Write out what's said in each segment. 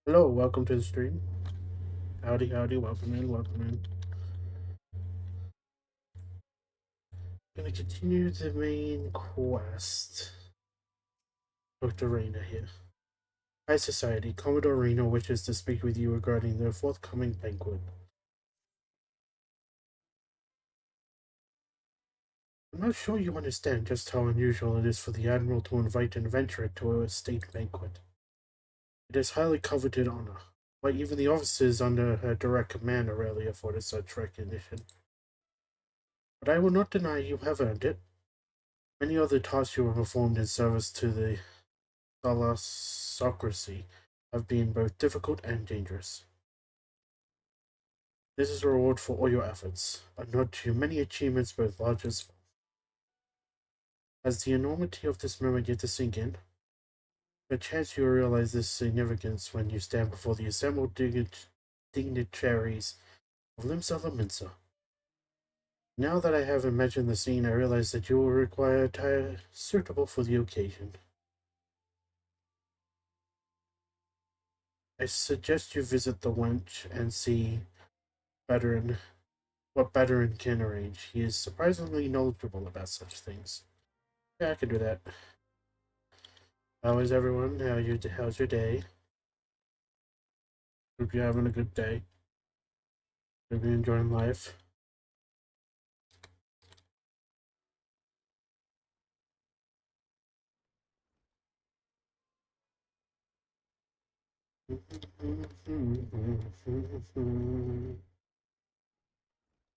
Hello, welcome to the stream. Howdy, howdy, welcome in, welcome in. Gonna continue the main quest. Dr. Rayna here. High Society, Commodore Rayna wishes to speak with you regarding the forthcoming banquet. I'm not sure you understand just how unusual it is for the Admiral to invite an adventurer to a state banquet. It is highly coveted honor, but even the officers under her direct command are rarely afforded such recognition. But I will not deny you have earned it. Many other tasks you have performed in service to the thalassocracy have been both difficult and dangerous. This is a reward for all your efforts, a nod to your many achievements both large and small. As the enormity of this moment yet to sink in, perchance you will realize this significance when you stand before the assembled dignitaries of Limsa Laminsa. Now that I have imagined the scene, I realize that you will require attire suitable for the occasion. I suggest you visit the wench and see veteran what veteran can arrange. He is surprisingly knowledgeable about such things. Yeah, I can do that. How is everyone? How's your day? Hope you're having a good day. Hope you're enjoying life.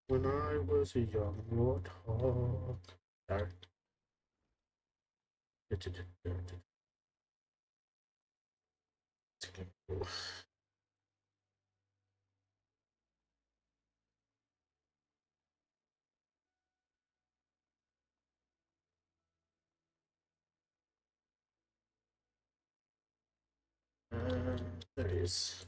When I was a young warthog. Sorry. There is.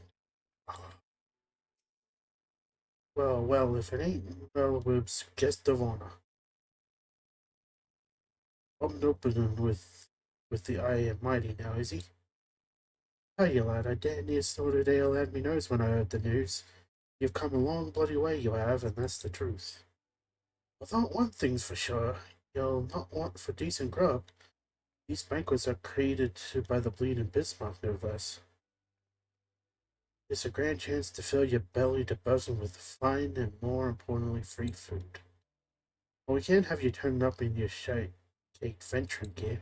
Well, if it ain't Melweb's guest of honor. Omnipotent with the Eye Mighty now, is he? Hey, lad, I damn near snorted ale at me nose when I heard the news. You've come a long bloody way, you have, and that's the truth. I thought one thing's for sure, you'll not want for decent grub. These banquets are created by the bleeding Bismarck, no less. It's a grand chance to fill your belly to buzzing with fine and, more importantly, free food. But we can't have you turning up in your shite cake venturing gear.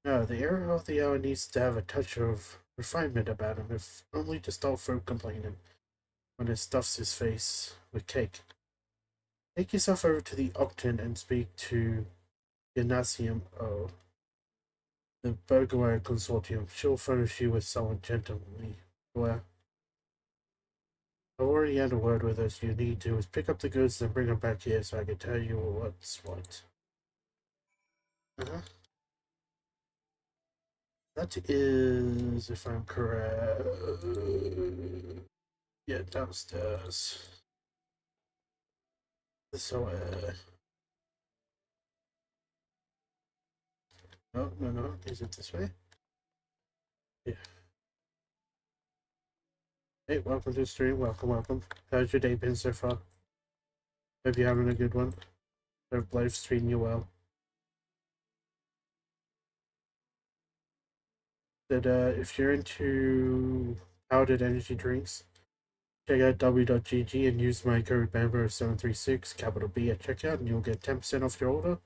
No, the era of the hour needs to have a touch of refinement about him, if only to stop folk complaining when it stuffs his face with cake. Take yourself over to the Octon and speak to Gymnasium O, the Burgware Consortium. She'll furnish you with someone gentlemanly. Well, I've already had a word with us. You need to is pick up the goods and bring them back here so I can tell you what's what. Uh-huh. That is, if I'm correct, yeah, downstairs. So, no. Is it this way? Yeah. Hey, welcome to the stream. Welcome. How's your day been so far? Hope you're having a good one. Hope life's treating you well. That if you're into powdered energy drinks, check out w.gg and use my code BAMBO736, capital B at checkout, and you'll get 10% off your order.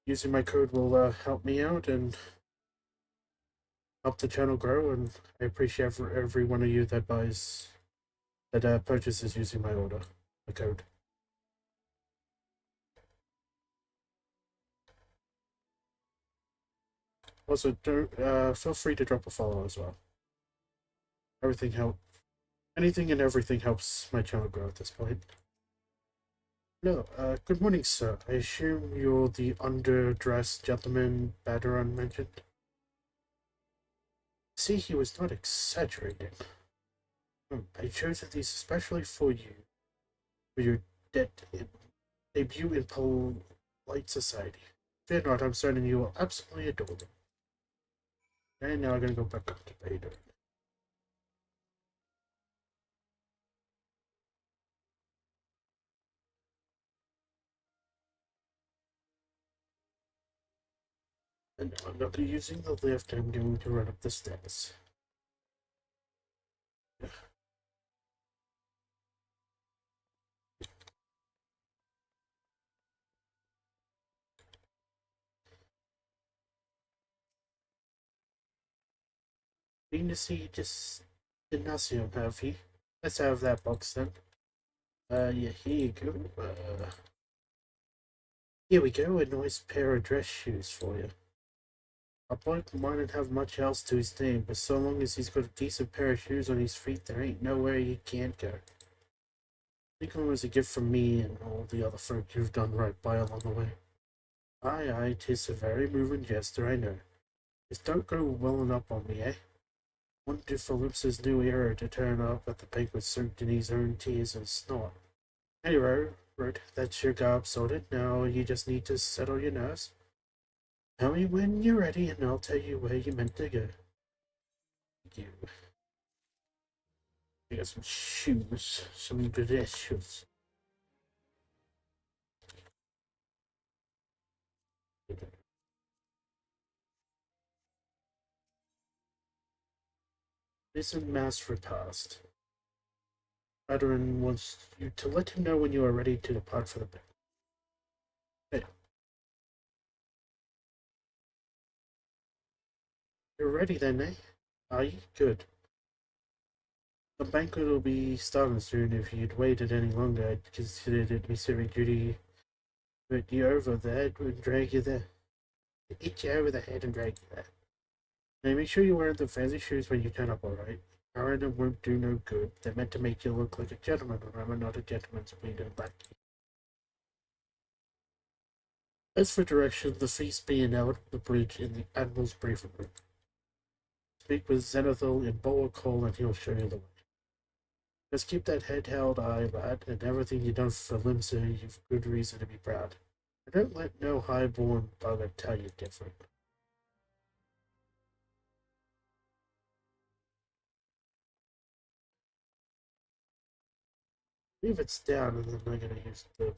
Using my code will help me out and help the channel grow, and I appreciate every one of you that purchases using my order, the code. Also, feel free to drop a follow as well. Anything and everything helps my channel grow at this point. No, good morning, sir. I assume you're the underdressed gentleman Baderon mentioned? See, he was not exaggerating. I chose these especially for you, for your debut in polite society. Fear not, I'm certain you will absolutely adore them. And now I'm gonna go back up to beta. And now I'm not using the lift, I'm going to run up the stairs. Being to see just Ignacio, have he? Let's have that box then. Yeah, here you go. Here we go, a nice pair of dress shoes for you. A bloke mightn't have much else to his name, but so long as he's got a decent pair of shoes on his feet, there ain't nowhere he can't go. Think of them as a gift from me and all the other folk you've done right by along the way. Aye, 'tis a very moving gesture, I know. Just don't go welling up on me, eh? Wanted for Lips's new era to turn up at the banquet soaked in his own tears and snot. Anyway, right, that's your garb sorted. Now you just need to settle your nerves. Tell me when you're ready and I'll tell you where you're meant to go. You. I got some shoes, some dress shoes. Listen, Master Past. Adrian wants you to let him know when you are ready to depart for the bank. Hey, you're ready then, eh? Are you? Good. The banquet will be starting soon. If you'd waited any longer, I'd considered it my civic duty to hit you over the head and drag you there. To hit you over the head and drag you there. Now make sure you're wearing the fancy shoes when you turn up, alright? Iron won't do no good. They're meant to make you look like a gentleman, remember, not a gentleman's bleeding back. As for direction, the feast being out on the bridge in the Admiral's briefing room. Speak with Zenithal in Boa Cole and he'll show you the way. Just keep that head held high, lad, and everything you've done for Limsa, you've good reason to be proud. And don't let no high-born bugger tell you different. Leave it down and then I'm gonna use the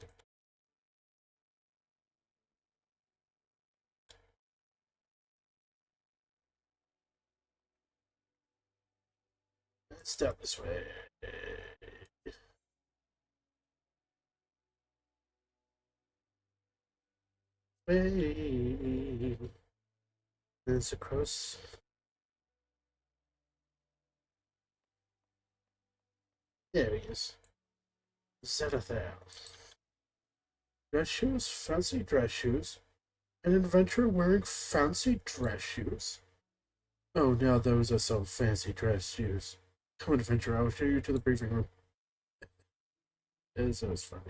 it's down this way. Way. And it's across. There he is. Zenithal. Dress shoes? Fancy dress shoes? An adventurer wearing fancy dress shoes? Oh, now those are some fancy dress shoes. Come on, adventurer, I will show you to the briefing room. It's always funny.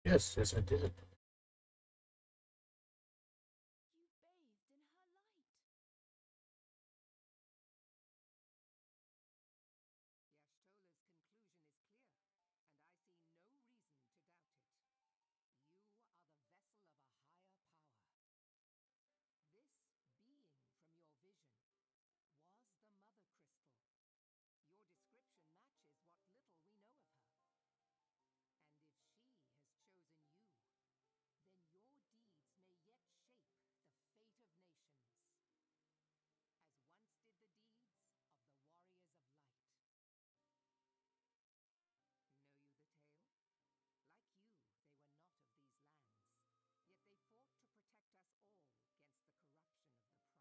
Yes, yes, I did. You bathed in her light. The Ashtola's conclusion is clear, and I see no reason to doubt it. You are the vessel of a higher power. This being from your vision was the Mother Crystal. Your description matches what little we know of her. And if she has chosen you, then your deeds may yet shape the fate of nations, as once did the deeds of the Warriors of Light. Know you the tale? Like you, they were not of these lands, yet they fought to protect us all against the corruption of the Primals. When the Garlean Empire began its conquest of the realm, these heroes joined the Grand Companies and helped reforge the Eorzean Alliance. And at the Battle of Carteneau, they took the field beneath our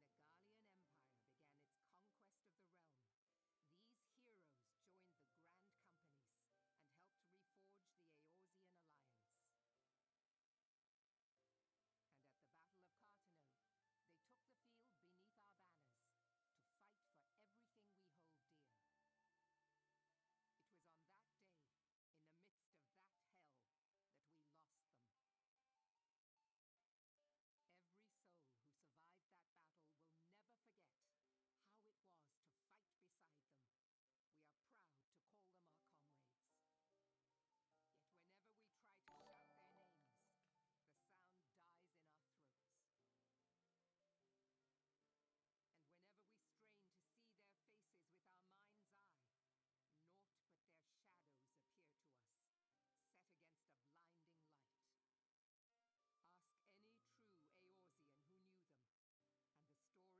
banners to fight for everything we hold dear. It was on that day, in the midst of that hell, that we lost them. Every soul who survived that battle will never forget how it was to fight beside them. We are proud to call them our comrades. Yet whenever we try to shout their names, the sound dies in our throats. And whenever we strain to see their faces with our mind's eye, naught but their shadows appear to us, set against a blinding light. Ask any true Eorzean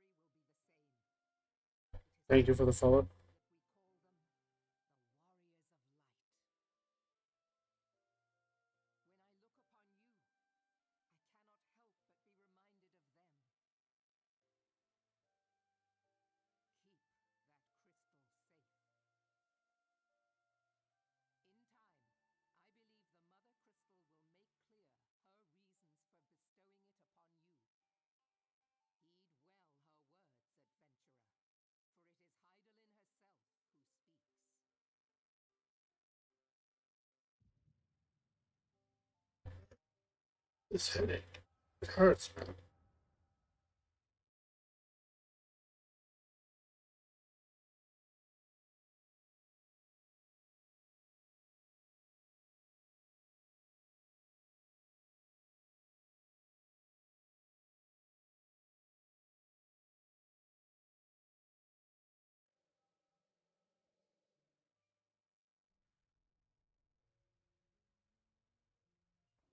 who knew them, and the story will be the same. It is Thank for you for the this follow. reason that we call them the Warriors of Light. When I look upon you, I cannot help but be reminded of them. Keep that crystal safe. In time, I believe the Mother Crystal will make clear her reasons for bestowing it upon you. Heed well her words, adventurer, for it is Hydaelyn herself who speaks. This headache. It hurts, man. Flames to the fore! Victory belongs to the bold! Show those Imperial whore sons what we're made of! The left flank buckles. Divert the barracudas. Bid them hold that position, though it costs them their lives. The yellow serpents are in need of succor. Pray, send the white wolves to their aid. The adventurers risk life and limb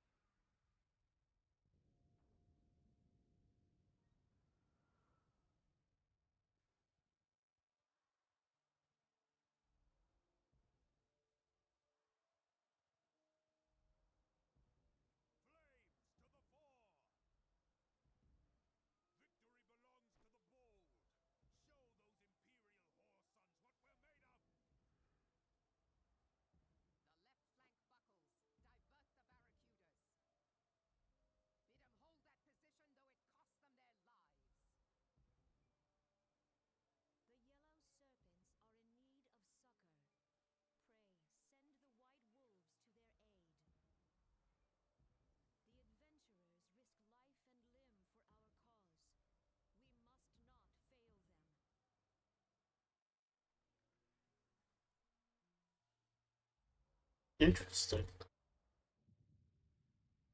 for our cause. We must not fail them. Interesting.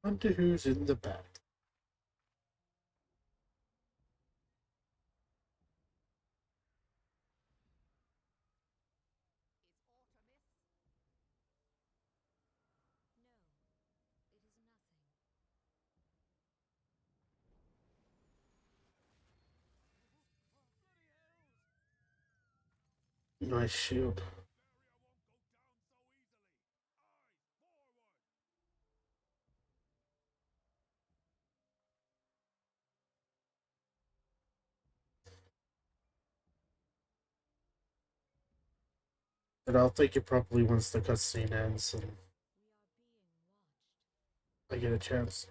Wonder who's in the back. Is aught amiss? No, it is nothing. Bloody hells! Nice shield. Barrier won't go down so easily! Aye, forward! And I'll take it properly once the cutscene ends and We are being watched. I get a chance.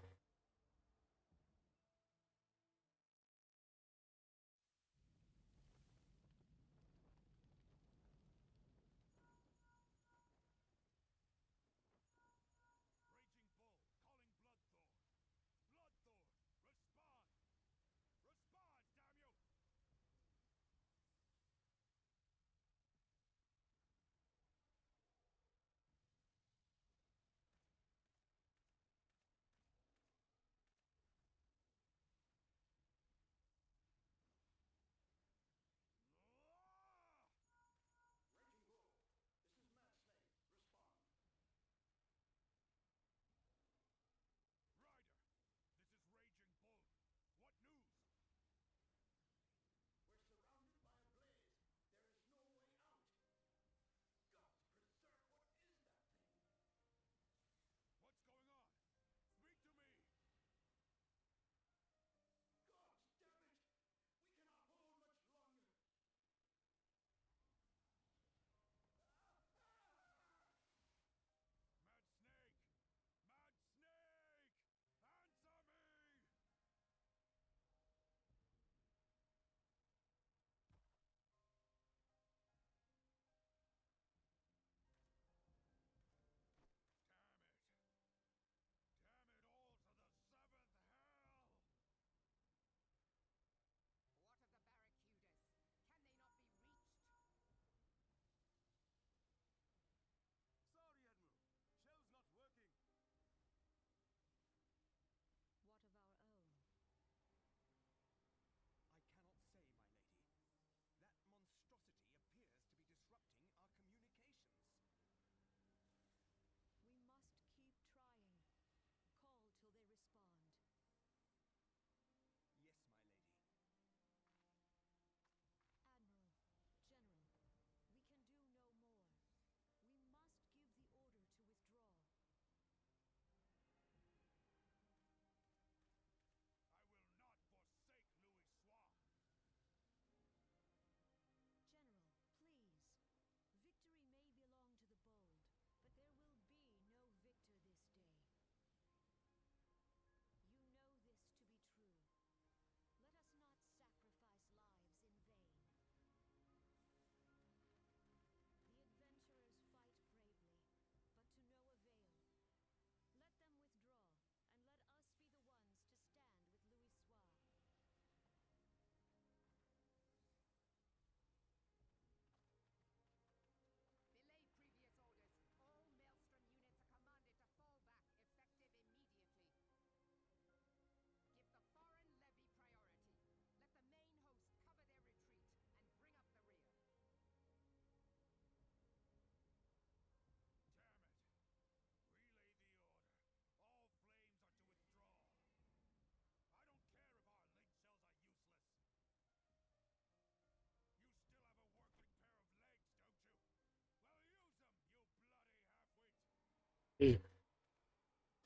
Hey.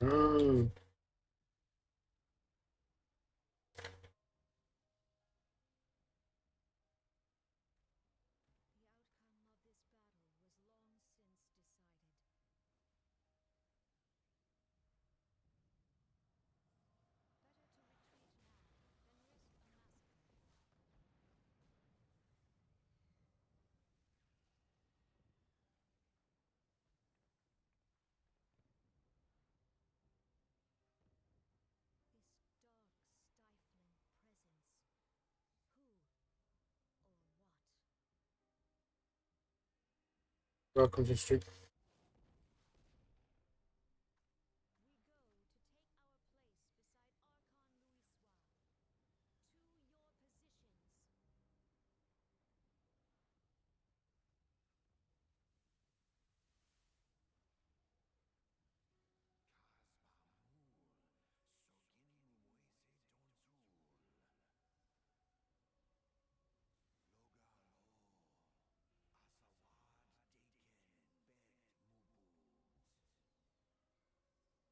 Oh, The outcome of this battle was long since decided. Better to retreat now than risk a massacre. This dark, stifling presence. Who or what? welcome to stream. We go to take our place beside Archon Louisoix. To your positions.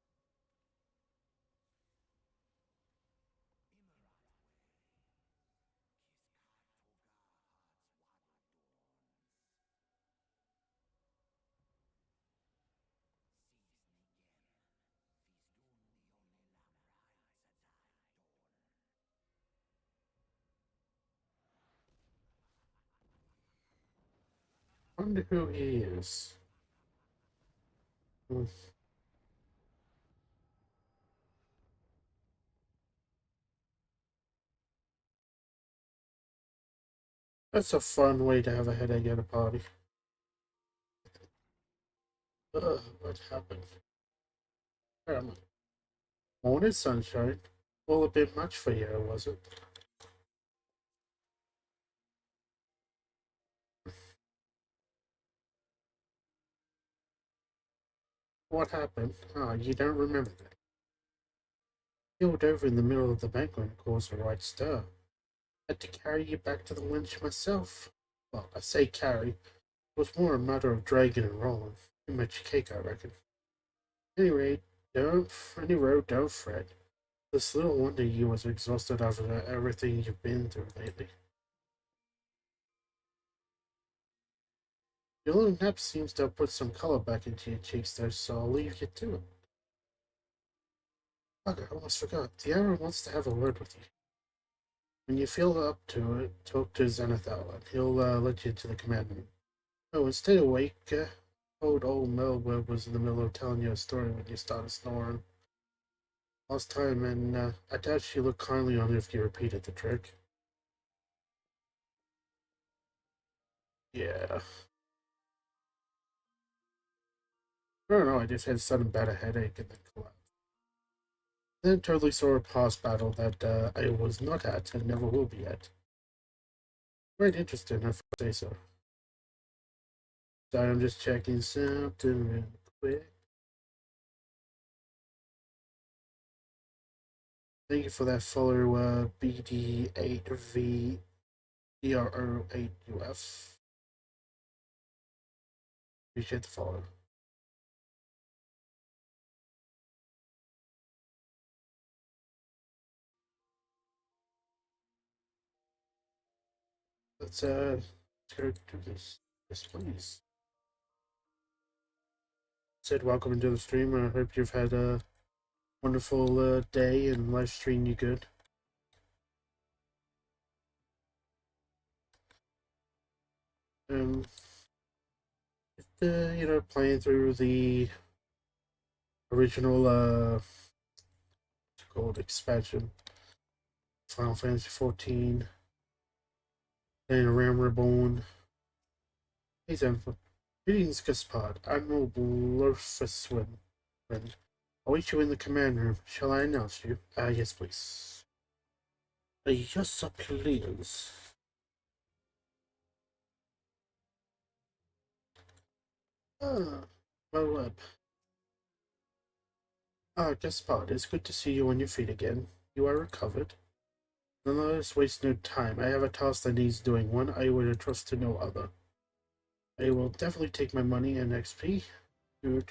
Wonder who he is. Hmm. That's a fun way to have a headache at a party. What happened? Where am I? Morning sunshine. All a bit much for you, was it? What happened? Ah, you don't remember that. Killed over in the middle of the banquet and caused a right stir. Had to carry you back to the lynch myself. Well, I say carry. It was more a matter of dragging and rolling. Too much cake, I reckon. Anyway, don't fret. It's little wonder you was exhausted after everything you've been through lately. Your little nap seems to have put some color back into your cheeks there, so I'll leave you to it. Fuck, I almost forgot. The Arrow wants to have a word with you. When you feel up to it, talk to Zenith Outlet. He'll let you into the command room. Oh, and stay awake. Old Melweb was in the middle of telling you a story when you started snoring. Last time, and I doubt she looked kindly on you if you repeated the trick. Yeah. I don't know, I just had a sudden bad headache and then collapsed. Then totally saw a past battle that I was not at and never will be at. Quite interesting, if I say so. Sorry, I'm just checking something real quick. Thank you for that follow, BD8V ERO8UF. Appreciate the follow. Let's go do this. Yes, please. Said welcome into the stream. I hope you've had a wonderful day and life stream you good. Just, playing through the original what's it called expansion, Final Fantasy 14, and Ram Reborn. Hey Zenford. Greetings, Gaspard. Admiral Blurfuswin. I'll wait you in the command room. Shall I announce you? Yes, please. Yes, sir, please. Well, Gaspard, it's good to see you on your feet again. You are recovered. Then let us waste no time. I have a task that needs doing, one I would entrust to no other. I will definitely take my money and XP. Yeah.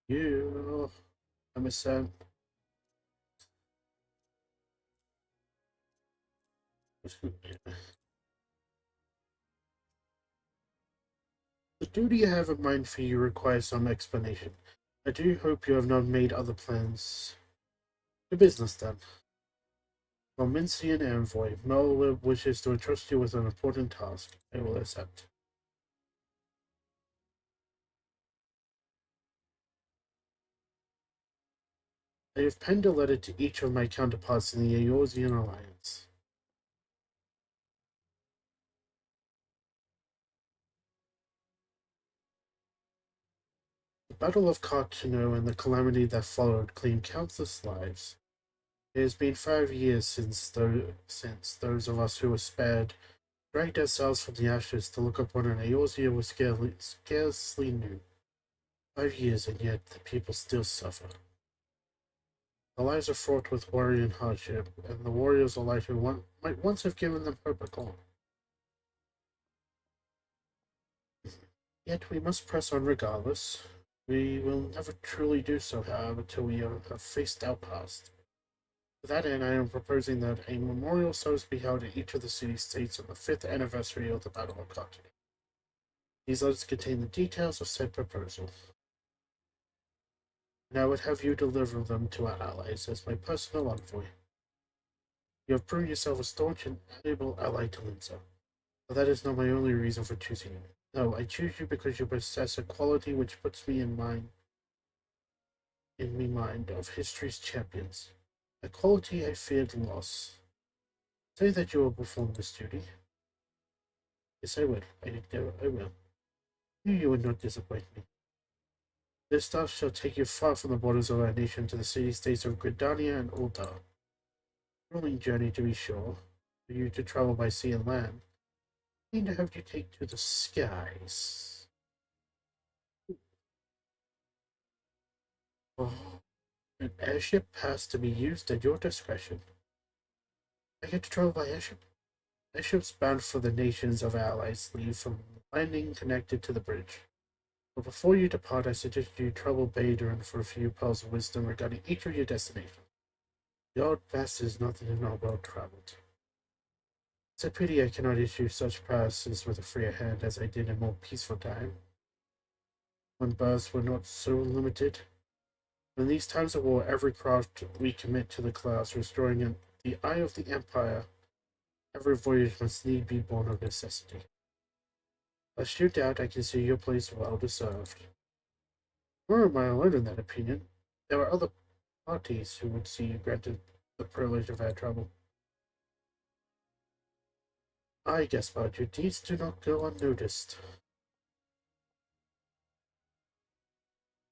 Yeah. I miss that. The duty you have in mind for you requires some explanation. I do hope you have not made other plans. The business then. From Mincian Envoy, Mel wishes to entrust you with an important task. I will accept. I have penned a letter to each of my counterparts in the Eorzean Alliance. The Battle of Cartino and the calamity that followed claimed countless lives. It has been 5 years since those of us who were spared dragged ourselves from the ashes to look upon an Eorzea we scarcely knew. 5 years, and yet the people still suffer. Their lives are fraught with worry and hardship, and the warriors alike who might once have given them hope are gone. Yet we must press on regardless. We will never truly do so, however, till we have faced our past. To that end, I am proposing that a memorial service be held in each of the city-states on the 5th anniversary of the Battle of Cartagena. These letters contain the details of said proposal, and I would have you deliver them to our allies as my personal envoy. You have proven yourself a staunch and able ally to Lindsay, but that is not my only reason for choosing you. No, I choose you because you possess a quality which puts me in mind of history's champions. A quality I feared loss. Say that you will perform this duty. Yes, I will. I will. You would not disappoint me. This task shall take you far from the borders of our nation to the city-states of Gridania and Ul'dah. A grueling journey, to be sure, for you to travel by sea and land. I mean to have you take to the skies. Oh, an airship has to be used at your discretion. I get to travel by airship. Airships bound for the nations of allies leave from landing connected to the bridge. But before you depart, I suggest you trouble Baderin for a few pearls of wisdom regarding each of your destinations. The old best is not well traveled. It's a pity I cannot issue such passes with a freer hand as I did in more peaceful time, when births were not so limited. In these times of war, every craft we commit to the clouds, restoring the eye of the Empire, every voyage must need be born of necessity. Lest you doubt, I consider your place well deserved. Nor am I alone in that opinion. There are other parties who would see you granted the privilege of our trouble. I guess about your deeds do not go unnoticed.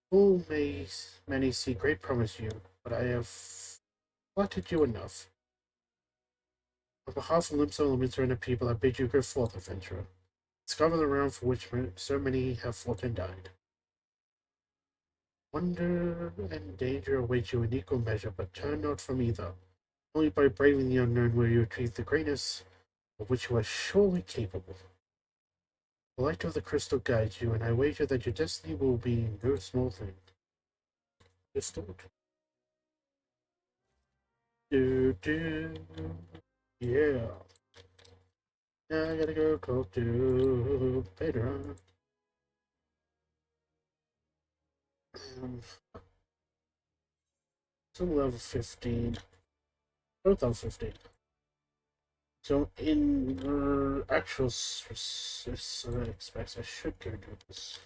Full may many see great promise you, but I have flattered you enough. On behalf of Limsa Elementor and the people, I bid you go forth, adventurer. Discover the realm for which so many have fought and died. Wonder and danger await you in equal measure, but turn not from either. Only by braving the unknown will you achieve the greatness of which you are surely capable. The light of the crystal guides you, and I wager that your destiny will be no small thing. Restored. Do. Yeah. Now I gotta go talk to Pedro. So level 15. Both level 15. So in actual specs, I should go do this.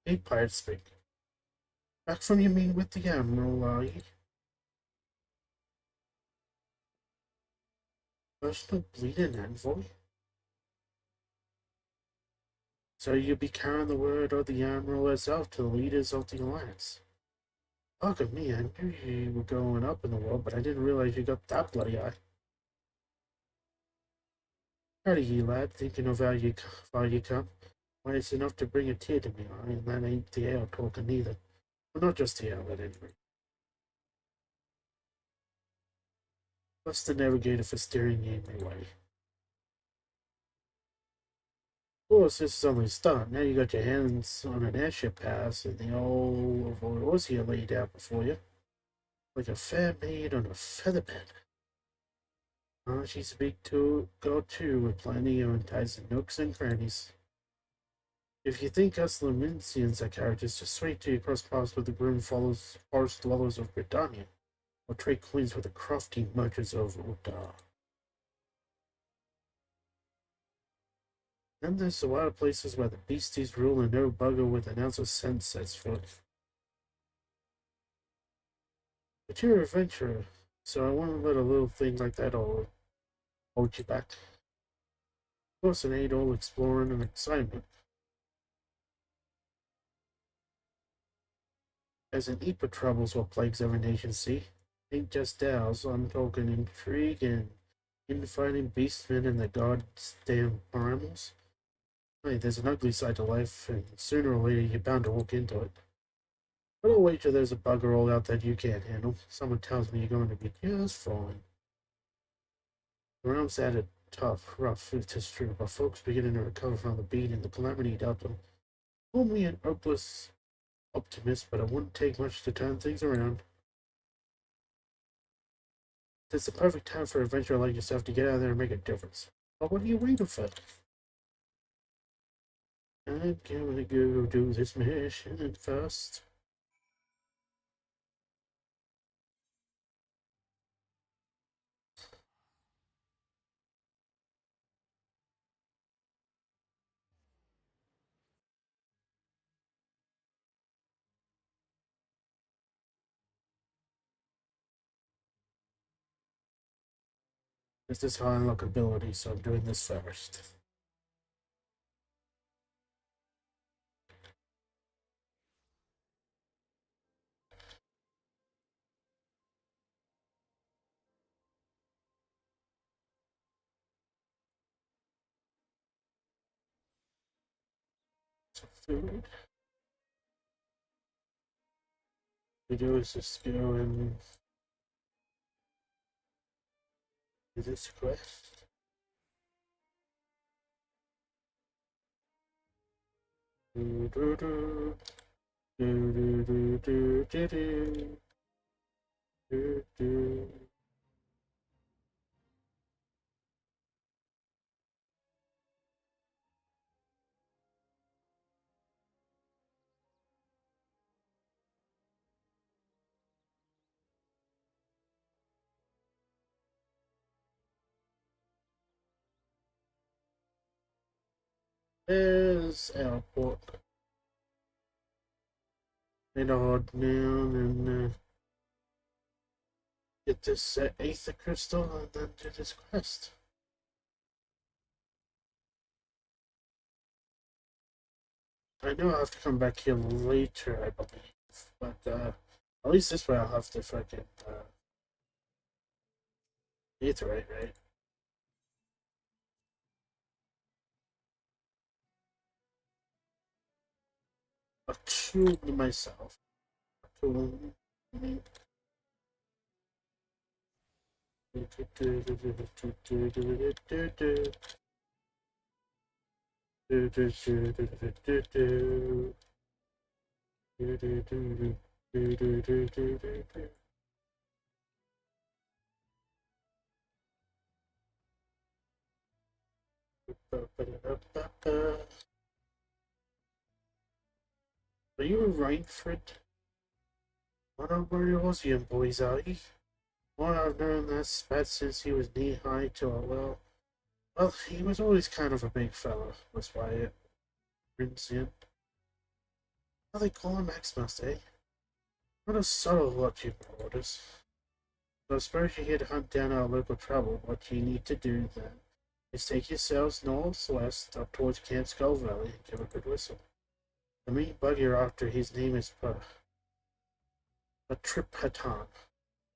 Hey, pirate speak. Back from your meeting with the Admiral, are you? Personal bleeding envoy? So you'll be carrying the word of the Admiral herself to the leaders of the Alliance. Fuck me, I knew you were going up in the world, but I didn't realize you got that bloody eye. Proud of you, lad, thinking of how you come. Why, it's enough to bring a tear to me eye, and that ain't the ale talking either. Well, not just the ale, at any rate. Plus the navigator for steering you my way. Of course, this is only a start. Now you got your hands on an airship pass, and the old Aussie laid out before you, like a fair maid on a feather bed. She's a big girl too, with plenty of enticing nooks and crannies. If you think us Laminsians are characters, just wait till you cross paths with the grim forest dwellers of Britannia, or trade coins with the crafty merchants of Utah. Then there's the wild places where the beasties rule and no bugger with an ounce of sense sets foot. But you're an adventurer, so I won't let a little thing like that hold you back. Of course, it ain't all exploring and excitement. As an heap of troubles what plagues every nation sea. Ain't just ours, I'm talking intrigue and infighting beastmen and the goddamn animals. Hey, there's an ugly side to life, and sooner or later you're bound to walk into it. But I'll wager there's a bugger all out that you can't handle. Someone tells me you're going to be just fine. The realm's at it tough, rough, it is true, but folks beginning to recover from the beating the calamity dealt them. Call me an hopeless optimist, but it wouldn't take much to turn things around. It's the perfect time for an adventurer like yourself to get out there and make a difference. But what are you waiting for? I'm gonna go do this mission first. This is high unlock ability, so I'm doing this first. So food. We do is just go and do this quest. Do do do do do do do do do do do. There's airport. And odd now and get this Aether crystal and then do this quest. I know I'll have to come back here later, I believe, but at least this way I'll have to fucking Aetherite, right? Attune myself. Attune me. Are you a Rainford? One of Moriosian boys, are you? Well, I've known that spat since he was knee-high to a well, he was always kind of a big fella, was why Rinsian. How they call him Xmas, eh? What a subtle lot you orders. So I suppose you're here to hunt down our local trouble. What you need to do, then, is take yourselves northwest up towards Camp Skull Valley and give a good whistle. The main bugger after his name is Patripatan.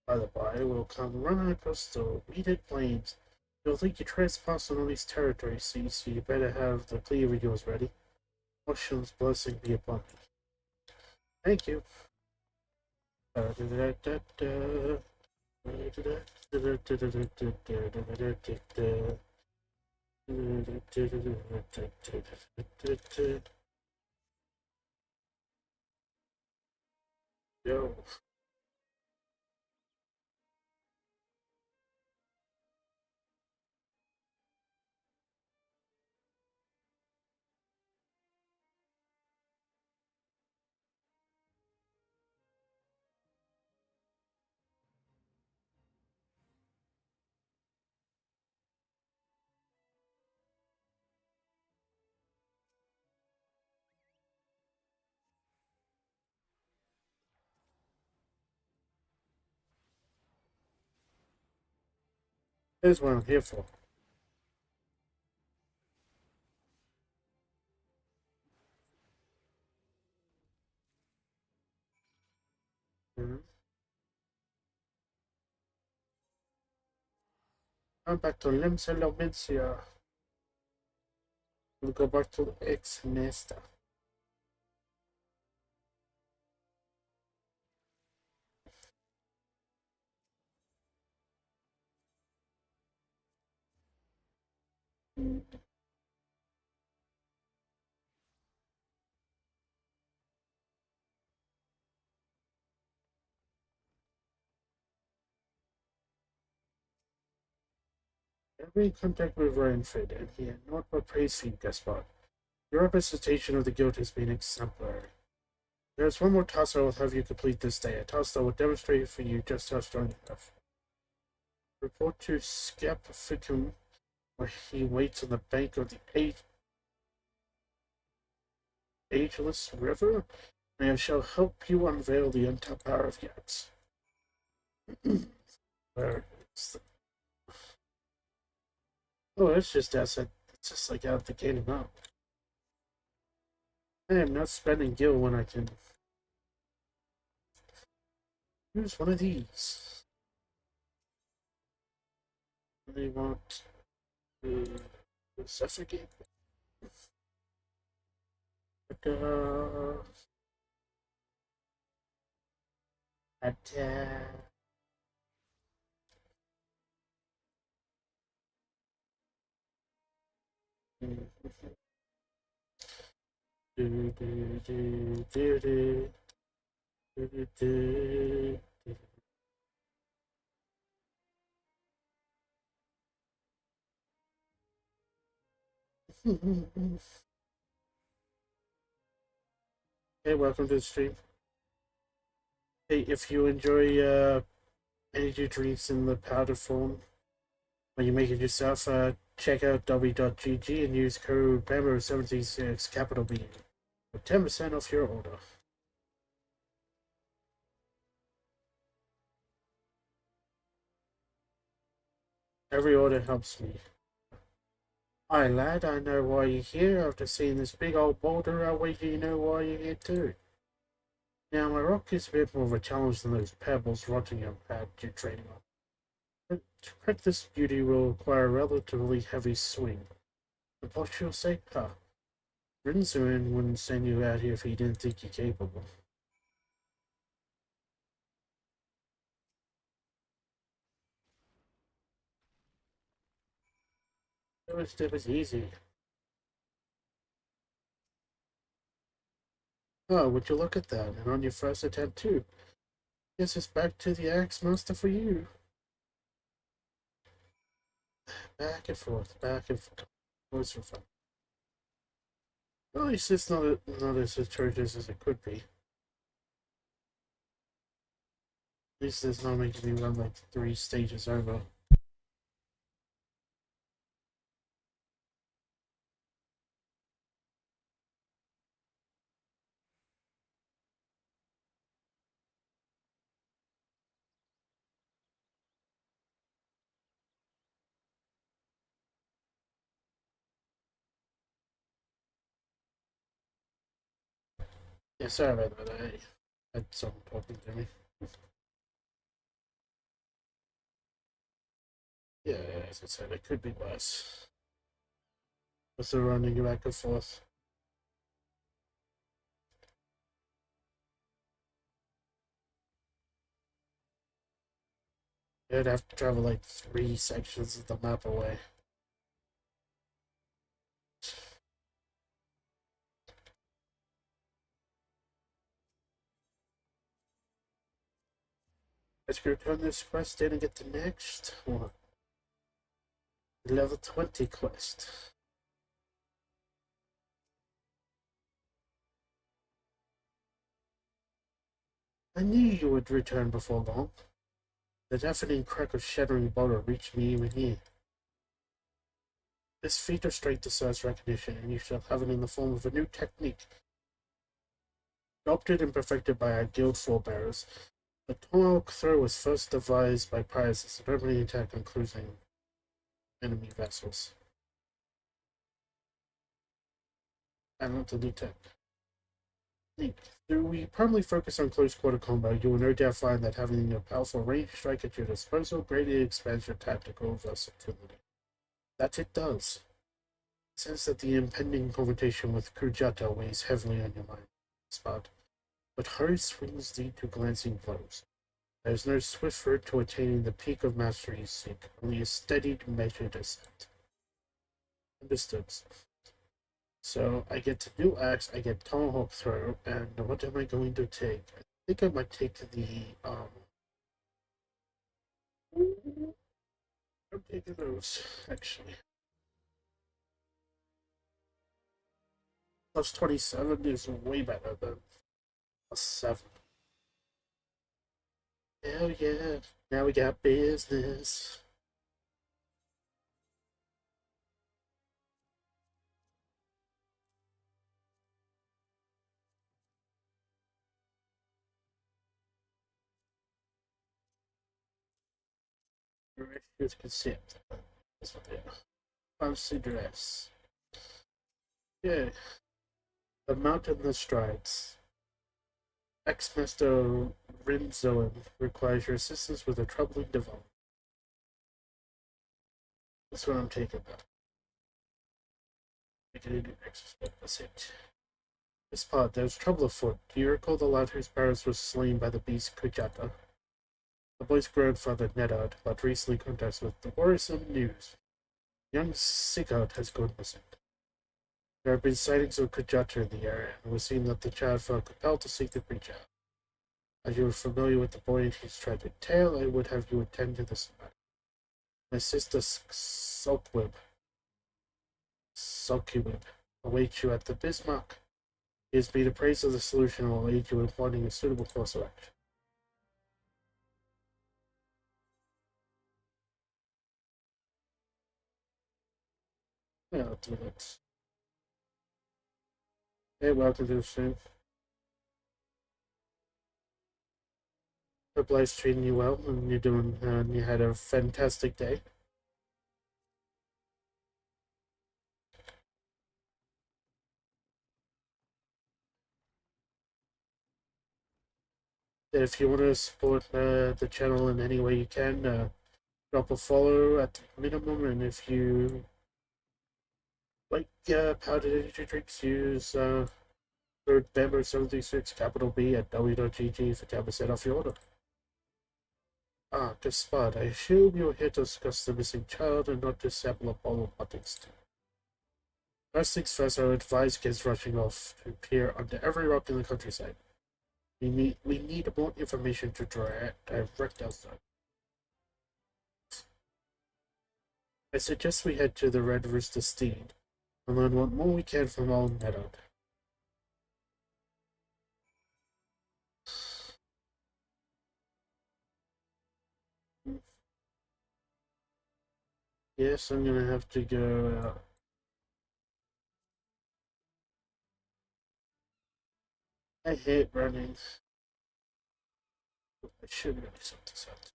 By the by, will come running across the weeded plains You'll think you're trespassing on these territories, so you better have the plea videos ready. Ocean's blessing be upon you. Thank you. Yo. Here's what I'm here for. Mhm. I'm back to Limsa Lomincia. We'll go back to Ex Nesta. Every in contact with Rainford, and he had not but praise for you, Gaspard. Your representation of the guild has been exemplary. There is one more task I will have you complete this day, a task that will demonstrate for you just how strong you are. Report to Scapificum, where he waits on the bank of the Ageless River, and I shall help you unveil the untapped power of Yax. Where is the... Oh, it's just asset. It's just like out the gate now. I am not spending gil when I can use one of these. I want to suffocate. Attack. Do, do, do, do, do. Do, do, do. Hey, welcome to the stream. Hey, if you enjoy energy drinks in the powder form when you make it yourself, check out w.gg and use code BAMBO76 capital B for 10% off your order. Every order helps me. Aye, lad, I know why you're here. After seeing this big old boulder, I wager you know why you're here too. Now, my rock is a bit more of a challenge than those pebbles Rottingham had you training on. But to crack this beauty will require a relatively heavy swing. But what you'll say, huh? Rinzuin wouldn't send you out here if he didn't think you capable. First step is easy. Oh, would you look at that? And on your first attempt too. Guess it's back to the Axe Master for you. Back and forth, back and forth. Always for fun. Well, at least it's not as atrocious as it could be. At least it's not making me run like 3 stages over. Yeah, sorry about that. I had someone talking to me. Yeah, as I said, it could be worse. With the running back and forth. I'd have to travel like 3 sections of the map away. Let's go turn this quest in and get the next one. Level 20 quest. I knew you would return before long. The deafening crack of shattering boulder reached me even here. This feat of strength deserves recognition, and you shall have it in the form of a new technique. Adopted and perfected by our guild forebears, the tomahawk throw was first devised by pirates as a determining attack on cruising enemy vessels. I don't delete that. Through we primarily focus on close quarter combat, you will no doubt find that having a powerful ranged strike at your disposal greatly expands your tactical versatility. That it does. Sense that the impending confrontation with Kujata weighs heavily on your mind, Spot. But hurry swings lead to glancing blows. There is no swift route to attaining the peak of mastery you seek, only a steady, measured ascent. Understood. So I get the new axe, I get tomahawk throw, and what am I going to take? I think I might take the I'm taking those actually. Plus 27 is way better than plus 7. Hell yeah! Now we got business. Here's concept. This one here. Fancy dress. Yeah. The mountain that strides. Ex-Master Rinzoan requires your assistance with a troubling development. That's what I'm taking now. Make it into exercise. That's it. This part, there's trouble afoot. Do you recall the lad whose parents were slain by the beast Kujata? The boy's grandfather, Nedard, had recently contacted with the worrisome news. Young Sigurd has gone missing. There have been sightings of Kujata in the area, and it would seem that the child felt compelled to seek the creature. As you are familiar with the boy and his tragic tale, I would have you attend to this matter. My sister Sulkywib, awaits you at the Bismarck. He has been appraised of the solution and will aid you in finding a suitable course of action. Yeah, I'll do that. Hey, welcome to the stream. Hope life's treating you well and you're doing, and you had a fantastic day. If you want to support the channel in any way you can, drop a follow at the minimum, and if you like powdered energy drinks, use code Bamboo736 capital B at w.gg for 10% off your order. Ah, good spot. I assume you're here to discuss the missing child and not to sample a bowl of hunting stew. First things first, I would advise kids rushing off to peer under every rock in the countryside. We need more information to direct us. I suggest we head to the Red Rooster Steed and learn what more we can from Old Meadow. Yes, I'm gonna have to go. I hate running. I should really sort this out.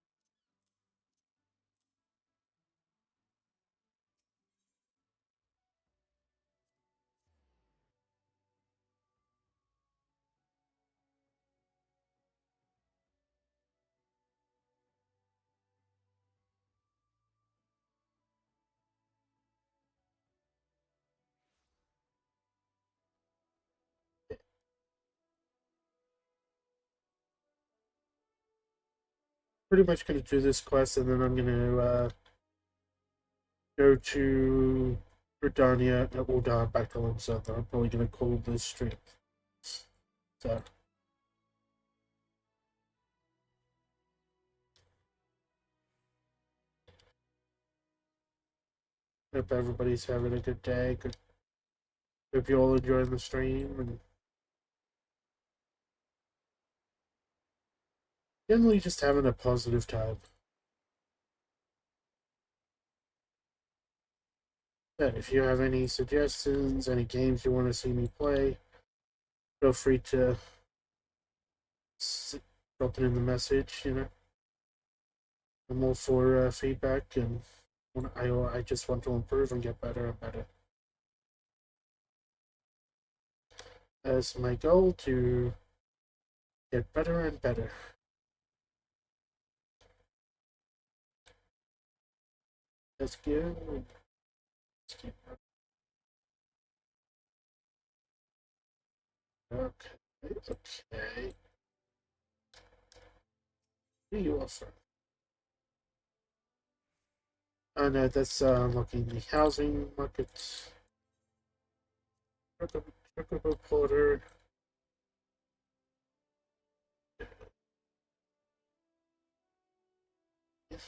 pretty much going to do this quest, and then I'm going to go to Gridania, or back to Limsa. I'm probably going to call this stream. So. Hope everybody's having a good day. Hope you all enjoying the stream and generally just having a positive time. But if you have any suggestions, any games you want to see me play, feel free to drop it in the message. I'm all for feedback, and I just want to improve and get better and better. As my goal to get better and better. Let's go. Okay. Okay. What do you offer? Oh no, that's looking the housing market. Chocobo Porter.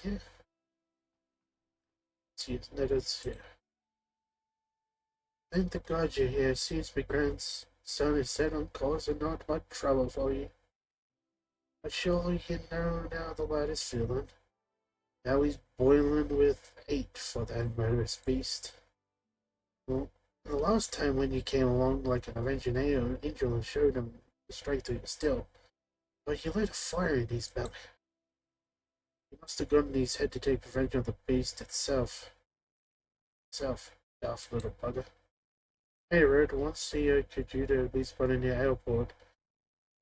Yeah. See, that is here. Thank the God you're here. Seems my grandson is set on causing not much trouble for you. But surely you know now the lad is feeling. Now he's boiling with hate for that murderous beast. Well, the last time when you came along like an avenging angel and showed him the strength of your steel, but you lit a fire in his belly. He must have gotten his head to take revenge on the beast itself. Daft little bugger. Hey, Red, once the Kajuda at least put in the airport,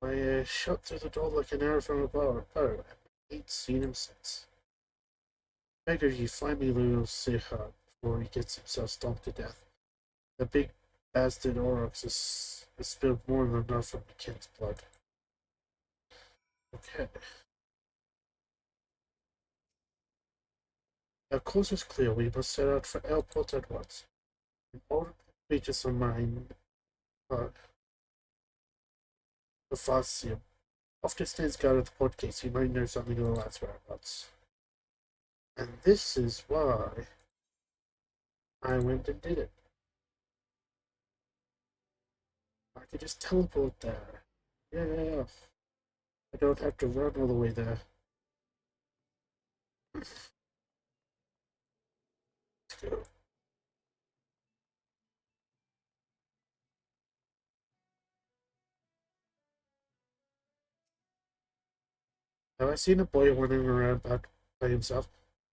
I shot through the door like an arrow from a bow. I ain't seen him since. Beggar, you find me little Sihar before he gets himself stomped to death. The big bastard Aurochs has spilled more than enough of the kid's blood. Okay. Our course is clear. We must set out for airport at once. In order to pages of mine, the Fasium. Often stands guard at the port gates. You might know something of the lad's whereabouts. And this is why I went and did it. I could just teleport there. Yeah. I don't have to run all the way there. Let's go. Have I seen a boy running around by himself?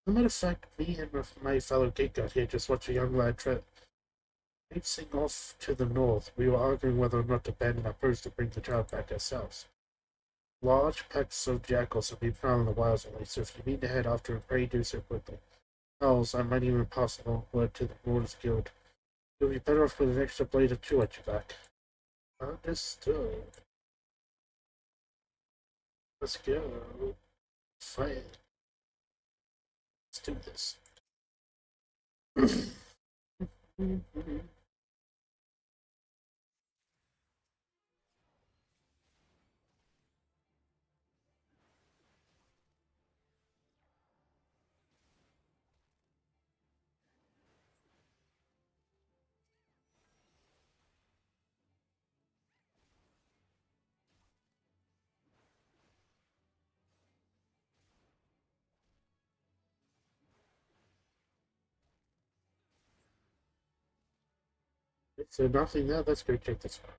As a matter of fact, me and my fellow gate got here just watch a young lad traipsing off to the north. We were arguing whether or not to abandon our post to bring the child back ourselves. Large packs of jackals have been prowling the wilds lately, so if you mean to head after him, pray do so quickly. Else, I might even pass along word to the Warders Guild. You'll be better off with an extra blade or two at your back. Understood. Let's go. Fight. Let's do this. So nothing there. Let's go check this out.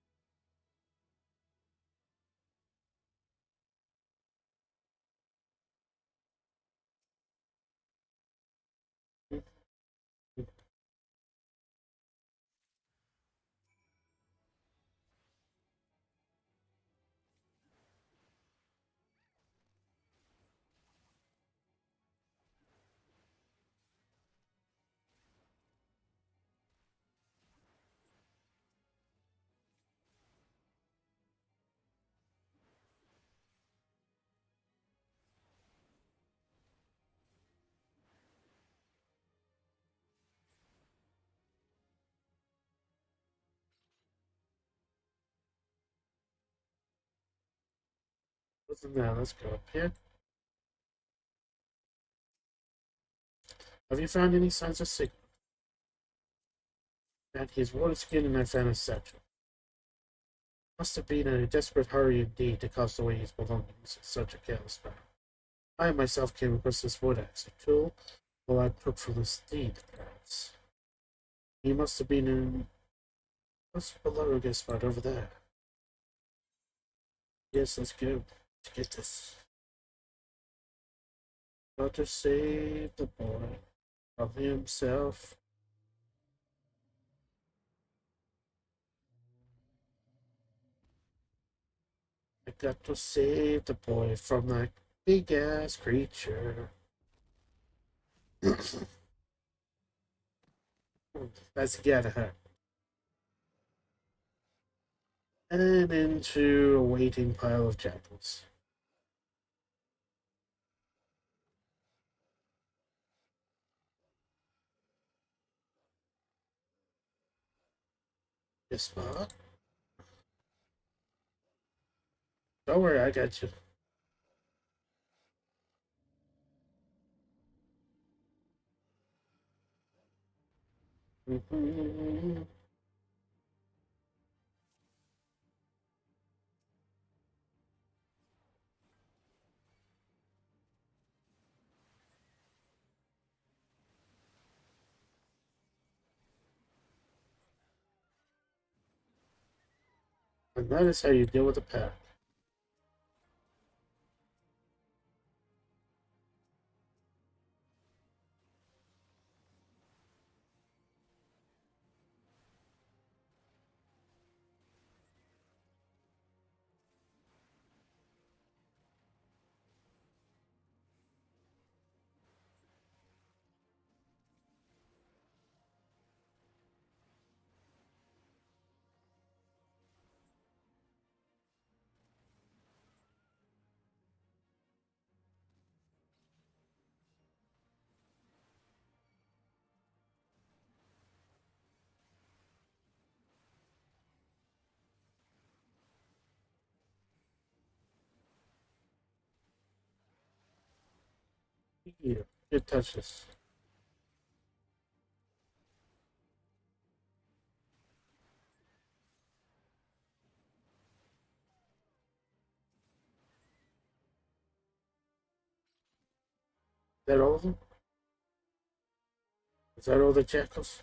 Other than that, let's go up here. Have you found any signs of Sigma? And his water skin and I found his satchel. Must have been a desperate hurry indeed to cast away his belongings in such a careless manner. I myself came across this wood axe, a tool I took from the steed, perhaps. He must have been in what's below, I guess, right over there. Yes, let's go. Let's get this. Got to save the boy from himself. I got to save the boy from that big ass creature. Let's get her. And into a waiting pile of jackals. Yes, spot. Don't worry, I got you. And that is how you deal with a pack. Yeah, it touches. Is that all of them? Is that all the jackals?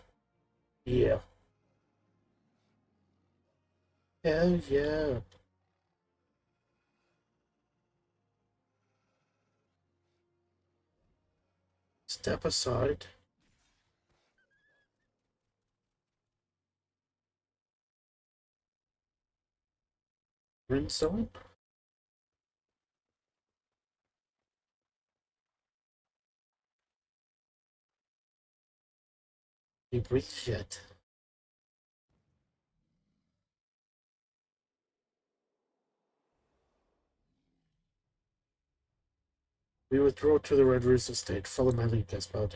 Yeah. Hell yeah. Step aside. Rinse someone? He breathes yet. We withdraw to the Red Roost estate. Follow my lead, Gaspard.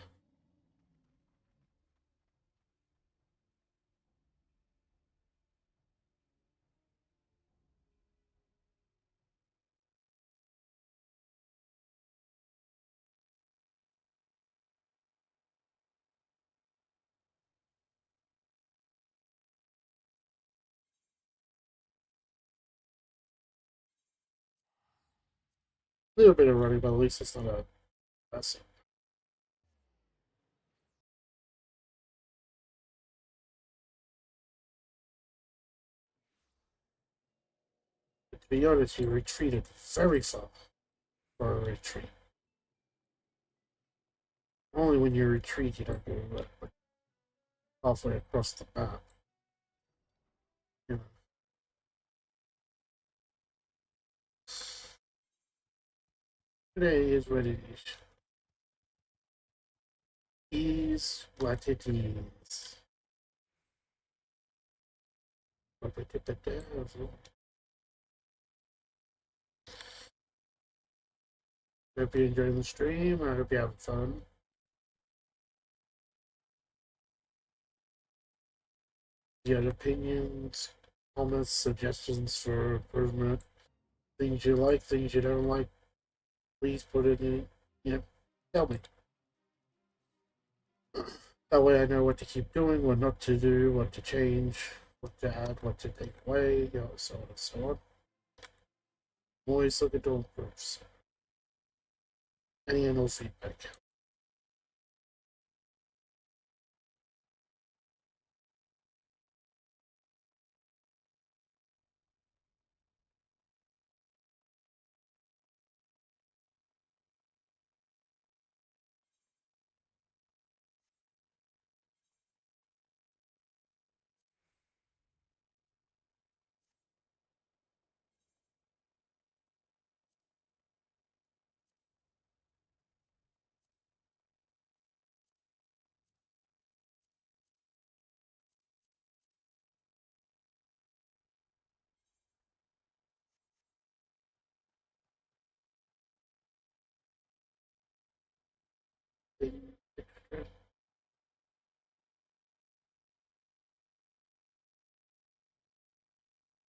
A little bit of running, but at least it's not a mess. To be honest, you retreated very far for a retreat. Only when you retreat, you don't go like halfway across the map. You know. Today is what it is. Is what it is. Hope you're enjoying the stream. I hope you're having fun. If you have opinions, comments, suggestions for improvement, Things you like, things you don't like, please put it in, tell me. That way I know what to keep doing, what not to do, what to change, what to add, what to take away, so on and so on. Always looking to improve. So any and all feedback.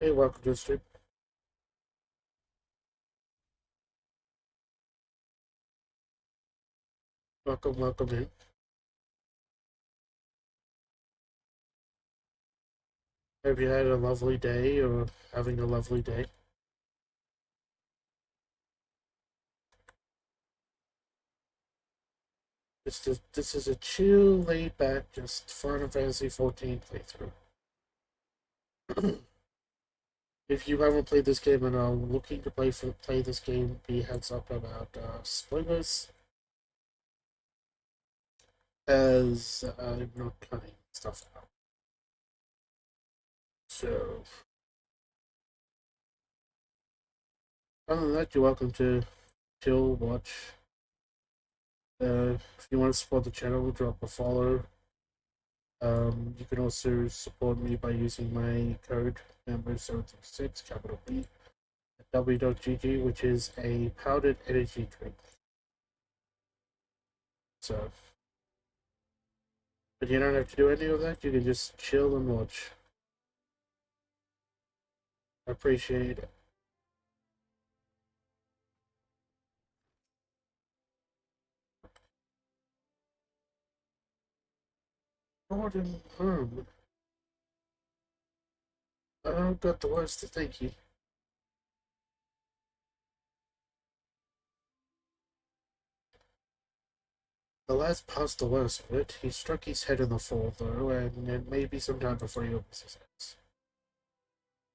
Hey, welcome to the stream. Welcome in. Hope you had a lovely day or having a lovely day. This is a chill, laid back, just Final Fantasy 14 playthrough. If you haven't played this game and are looking to play this game, be heads up about spoilers, as I'm not cutting stuff out. So, other than that, you're welcome to chill, watch. If you want to support the channel, drop a follow. You can also support me by using my code member736 capital B at w.gg, which is a powdered energy drink. So, but you don't have to do any of that. You can just chill and watch. I appreciate it. Gordon home. I don't got the words to thank you. The lad's past the worst of it. He struck his head in the fall, though, and it may be some time before he opens his eyes.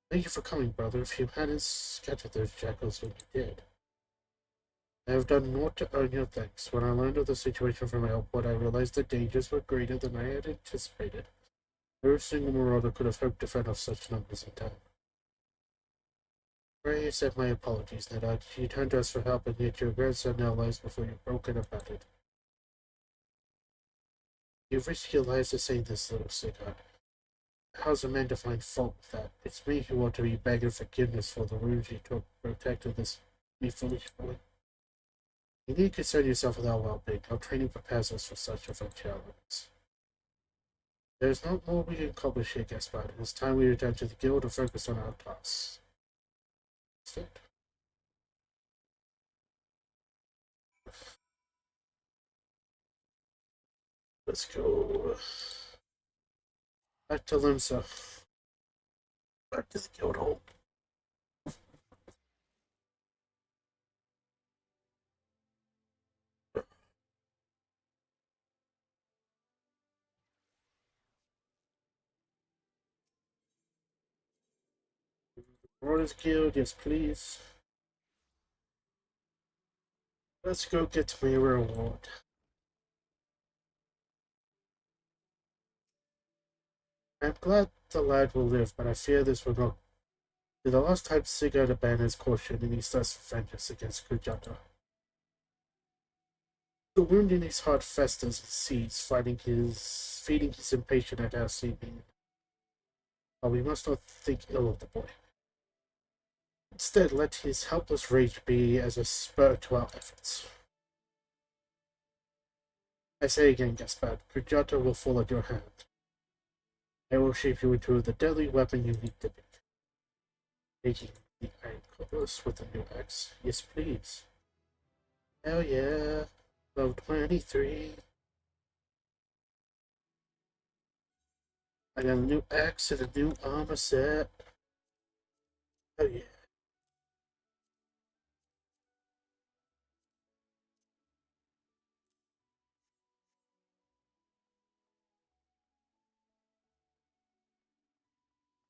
Thank you for coming, brother. If you hadn't scattered those jackals when you did. I have done naught to earn your thanks. When I learned of the situation from Elpwood, I realized the dangers were greater than I had anticipated. No single marauder could have hoped to fend off such numbers in time. Pray accept my apologies, Ned. You turned to us for help, and yet your grandson now lies before you broken and battered. You've risked your lives to save this little cigar. How's a man to find fault with that? It's me who ought to be begging forgiveness for the wounds you took protecting me foolish boy. You need to concern yourself with our well-being. Our training prepares us for such eventualities. There's not more we can accomplish here, Gaspard. It's time we return to the guild and focus on our tasks. Instead. Let's go back to Limsa. Back to the guild hall. Marauders Guild, yes please. Let's go get my reward. I'm glad the lad will live, but I fear this will not be the last time Sigurd abandons caution and he starts vengeance against Kujata. The wound in his heart festers and seeds, feeding his impatience at our seeming. But we must not think ill of the boy. Instead, let his helpless rage be as a spur to our efforts. I say again, Gaspard, Kujata will fall at your hand. I will shape you into the deadly weapon you need to be. Making The Iron Cutlass with a new axe? Yes, please. Hell yeah. Level 23. I got a new axe and a new armor set. Oh yeah.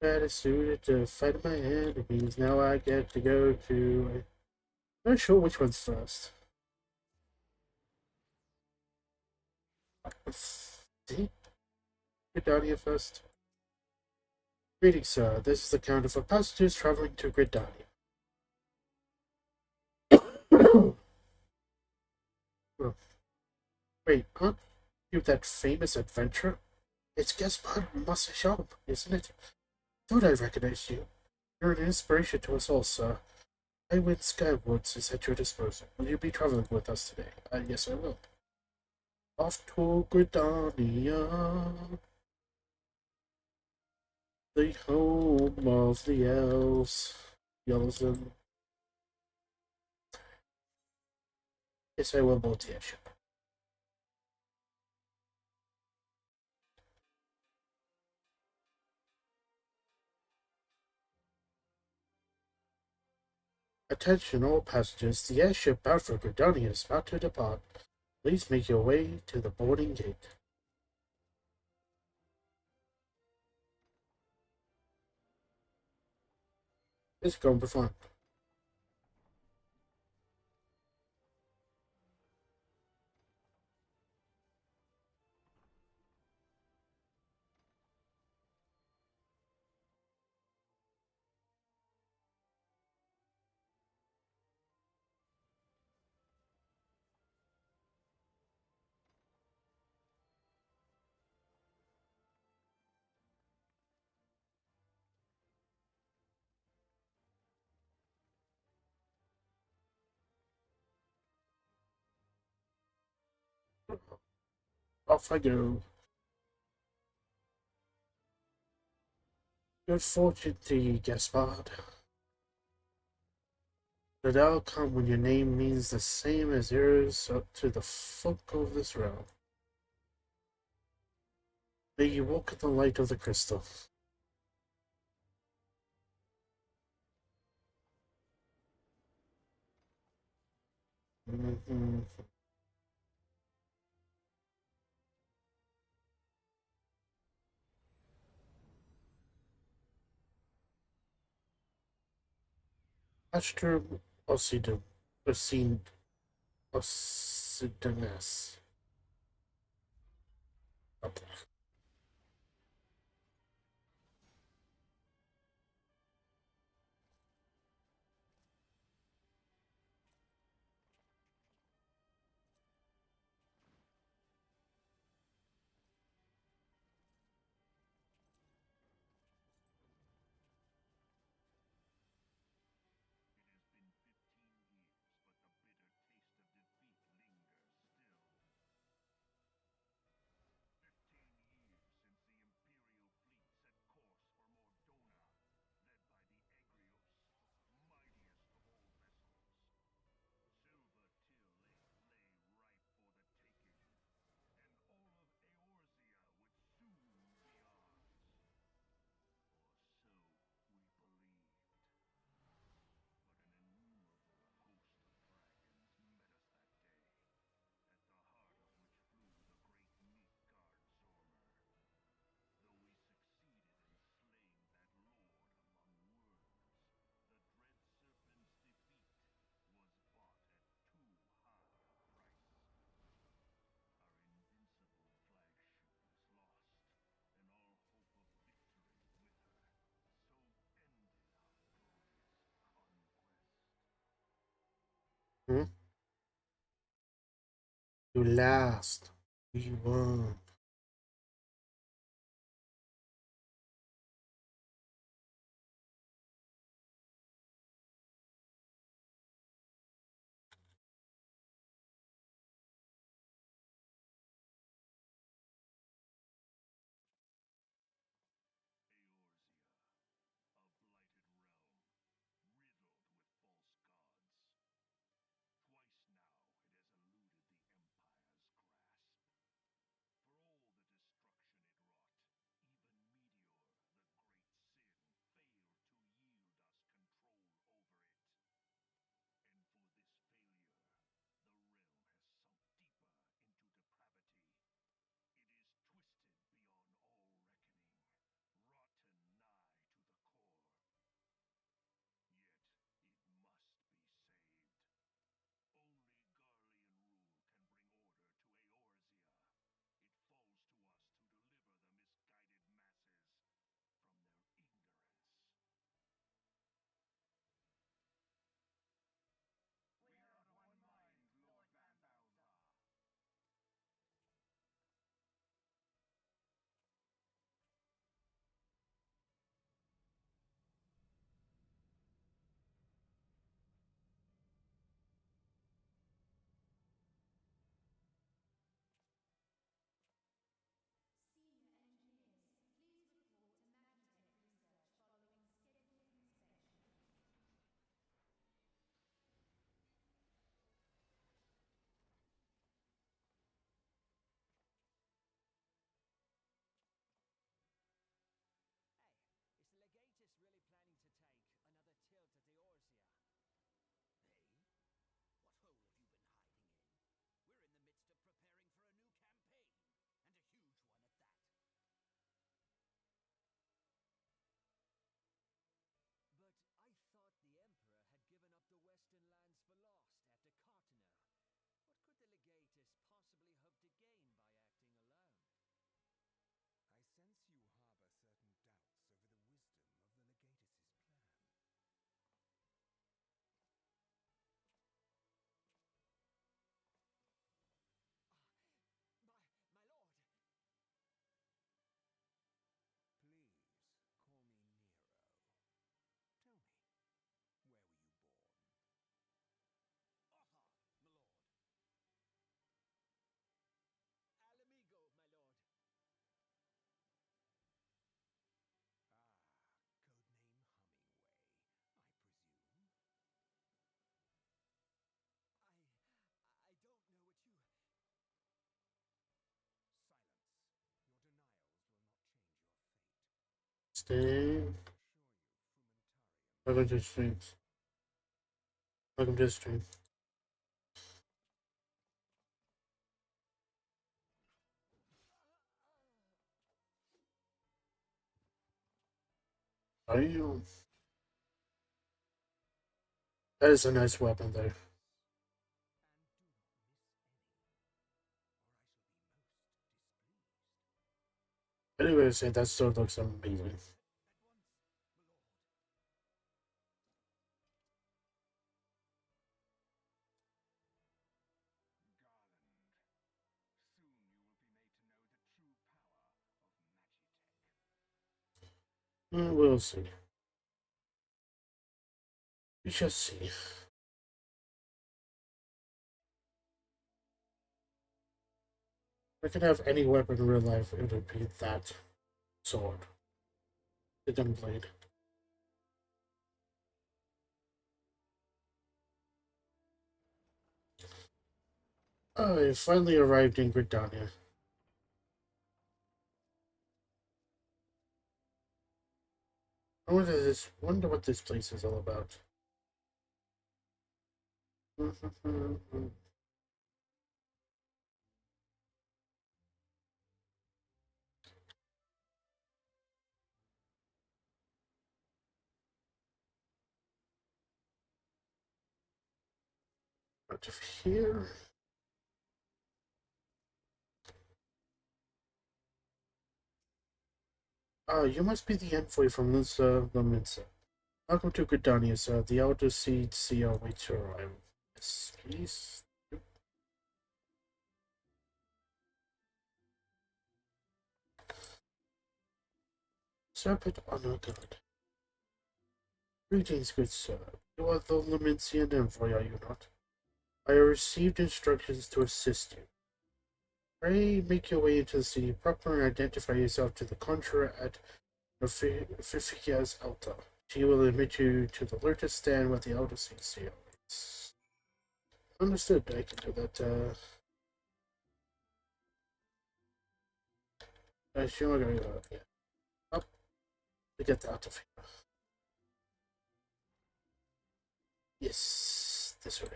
Better suited to fight my enemies. Now I get to go to. I'm not sure which one's first. See? Gridania first. Greetings, sir. This is the count of passengers traveling to Gridania. Oh, wait, aren't you that famous adventurer? It's Gaspard Massachon, isn't it? Thought I recognized you. You're an inspiration to us all, sir. Highwind Skywoods is at your disposal. Will you be traveling with us today? Yes, I will. Off to Gridania, the home of the elves. Yells and yes, I will board the airship. Attention all passengers, the airship bound for Gridania is about to depart. Please make your way to the boarding gate. It's going to be fun. Off I go. Good fortune to you, Gaspard. The day come when your name means the same as yours up to the folk of this realm. May you walk in the light of the crystal. Mm-hmm. Astrum Ocidum, Ocidenus. Up there. Hmm? You last. We won. Stay. Welcome to the stream. Welcome to the stream. Are you? That is a nice weapon, though. Anyway, say that sword looks amazing. We'll see. We shall see. If I could have any weapon in real life, it would be that sword. The Gunblade. I finally arrived in Gridania. Wonder what this place is all about. Out of here. You must be the envoy from Laminsa. Welcome to Gridania, sir. The Elder Seed Seer awaits your arrival. Yes, please. Serpent Honor God. Greetings, good sir. You are the Laminsian envoy, are you not? I have received instructions to assist you. Pray make your way into the city proper and identify yourself to the conjurer at Fifia's altar. She will admit you to the Lotus stand where the Elder Seer awaits. Understood, I can do that. Sure, I'm gonna go, yeah. Up to get out of here. Yes, this way.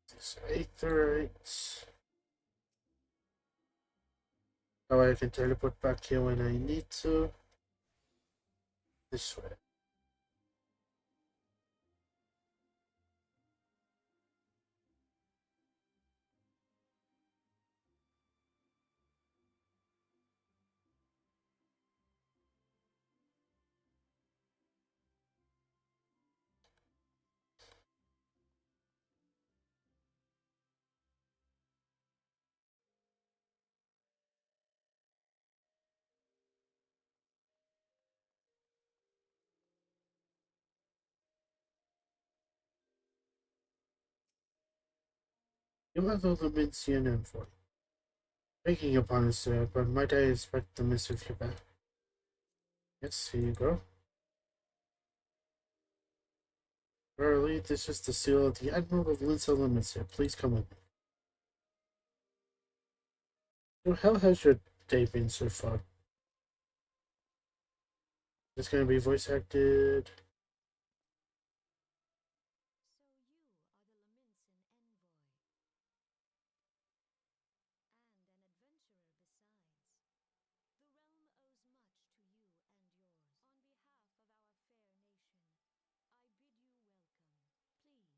This aetheryte. Oh, I can teleport back here when I need to. This way. You are the Laminsian envoy. Begging upon us, sir, but might I inspect the missive here back? Yes, here you go. Verily, this is the seal of the Admiral of Linsa Laminsia. Please come with me. So how has your day been so far? It's gonna be voice acted.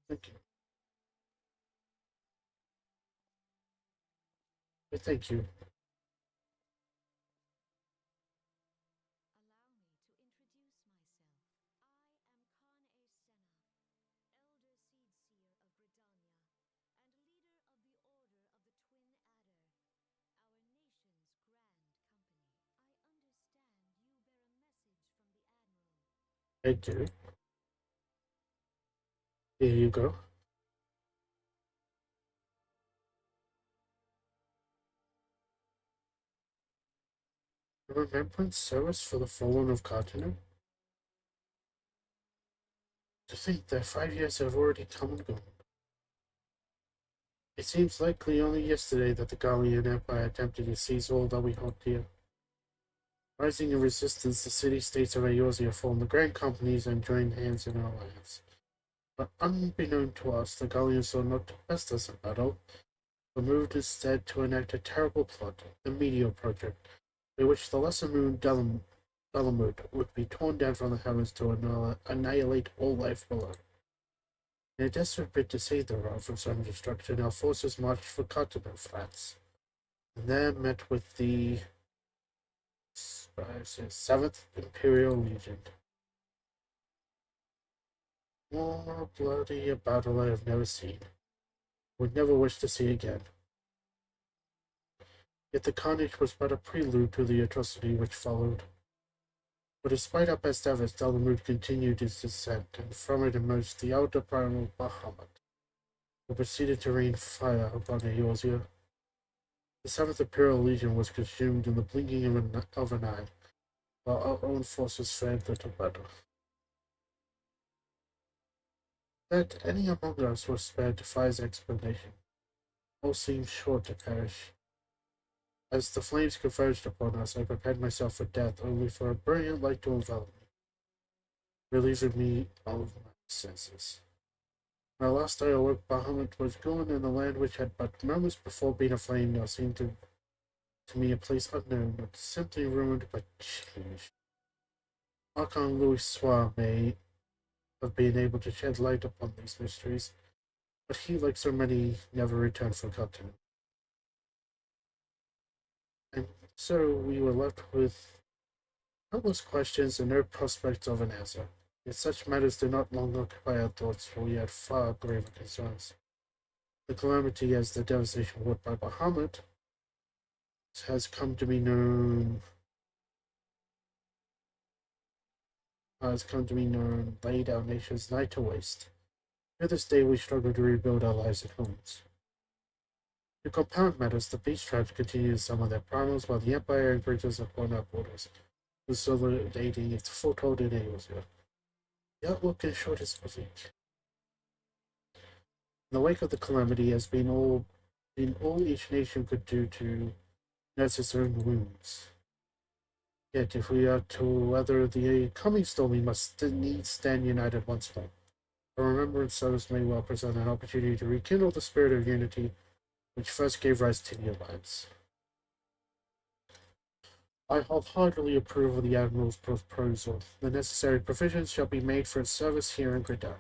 Thank you. Thank you. Thank you. Here you go. A remembrance service for the fallen of Cartiner? To think that 5 years have already come and gone. It seems likely only yesterday that the Gallian Empire attempted to seize all that we hold dear. Rising in resistance, the city-states of Eorzea formed the Grand Companies and joined hands in an alliance. But unbeknown to us, the Gallians sought not to best us in battle, but moved instead to enact a terrible plot, the Meteor Project, by which the lesser moon Dalamud would be torn down from the heavens to annihilate all life below. In a desperate bid to save the world from sudden destruction, our forces marched for Cottonwood Flats, and there met with the 7th Imperial Legion. More bloody a battle I have never seen, would never wish to see again. Yet the carnage was but a prelude to the atrocity which followed. But despite our best efforts, Dalamud continued its descent, and from it emerged the outer primal Bahamut, who proceeded to rain fire upon Eorzea. The 7th Imperial Legion was consumed in the blinking of an eye, while our own forces fared little better. That any among us was spared defies explanation. All seemed sure to perish. As the flames converged upon us, I prepared myself for death, only for a brilliant light to envelop me, relieving me of my senses. When at last I awoke, Bahamut was gone, and the land which had but moments before been aflame now seemed to me a place unknown, not simply ruined but changed. Archon Louis Soir may have been able to shed light upon these mysteries, but he, like so many, never returned forgotten. And so we were left with countless questions and no prospect of an answer. Yet such matters did not long occupy our thoughts, for we had far graver concerns. The calamity as the devastation wrought by Bahamut has come to be known laid our nation's nigh to waste. To this day we struggle to rebuild our lives and homes. To compound matters, the beast tribes continue to summon their primals while the Empire encroaches upon our borders, consolidating its foothold in Eorzea. The outlook in short is bleak. In the wake of the calamity has been all each nation could do to nurse its own wounds. Yet if we are to weather the coming storm, we must needs stand united once more. A remembrance service may well present an opportunity to rekindle the spirit of unity which first gave rise to the Alliance. I wholeheartedly approve of the Admiral's proposal. The necessary provisions shall be made for its service here in Gridania.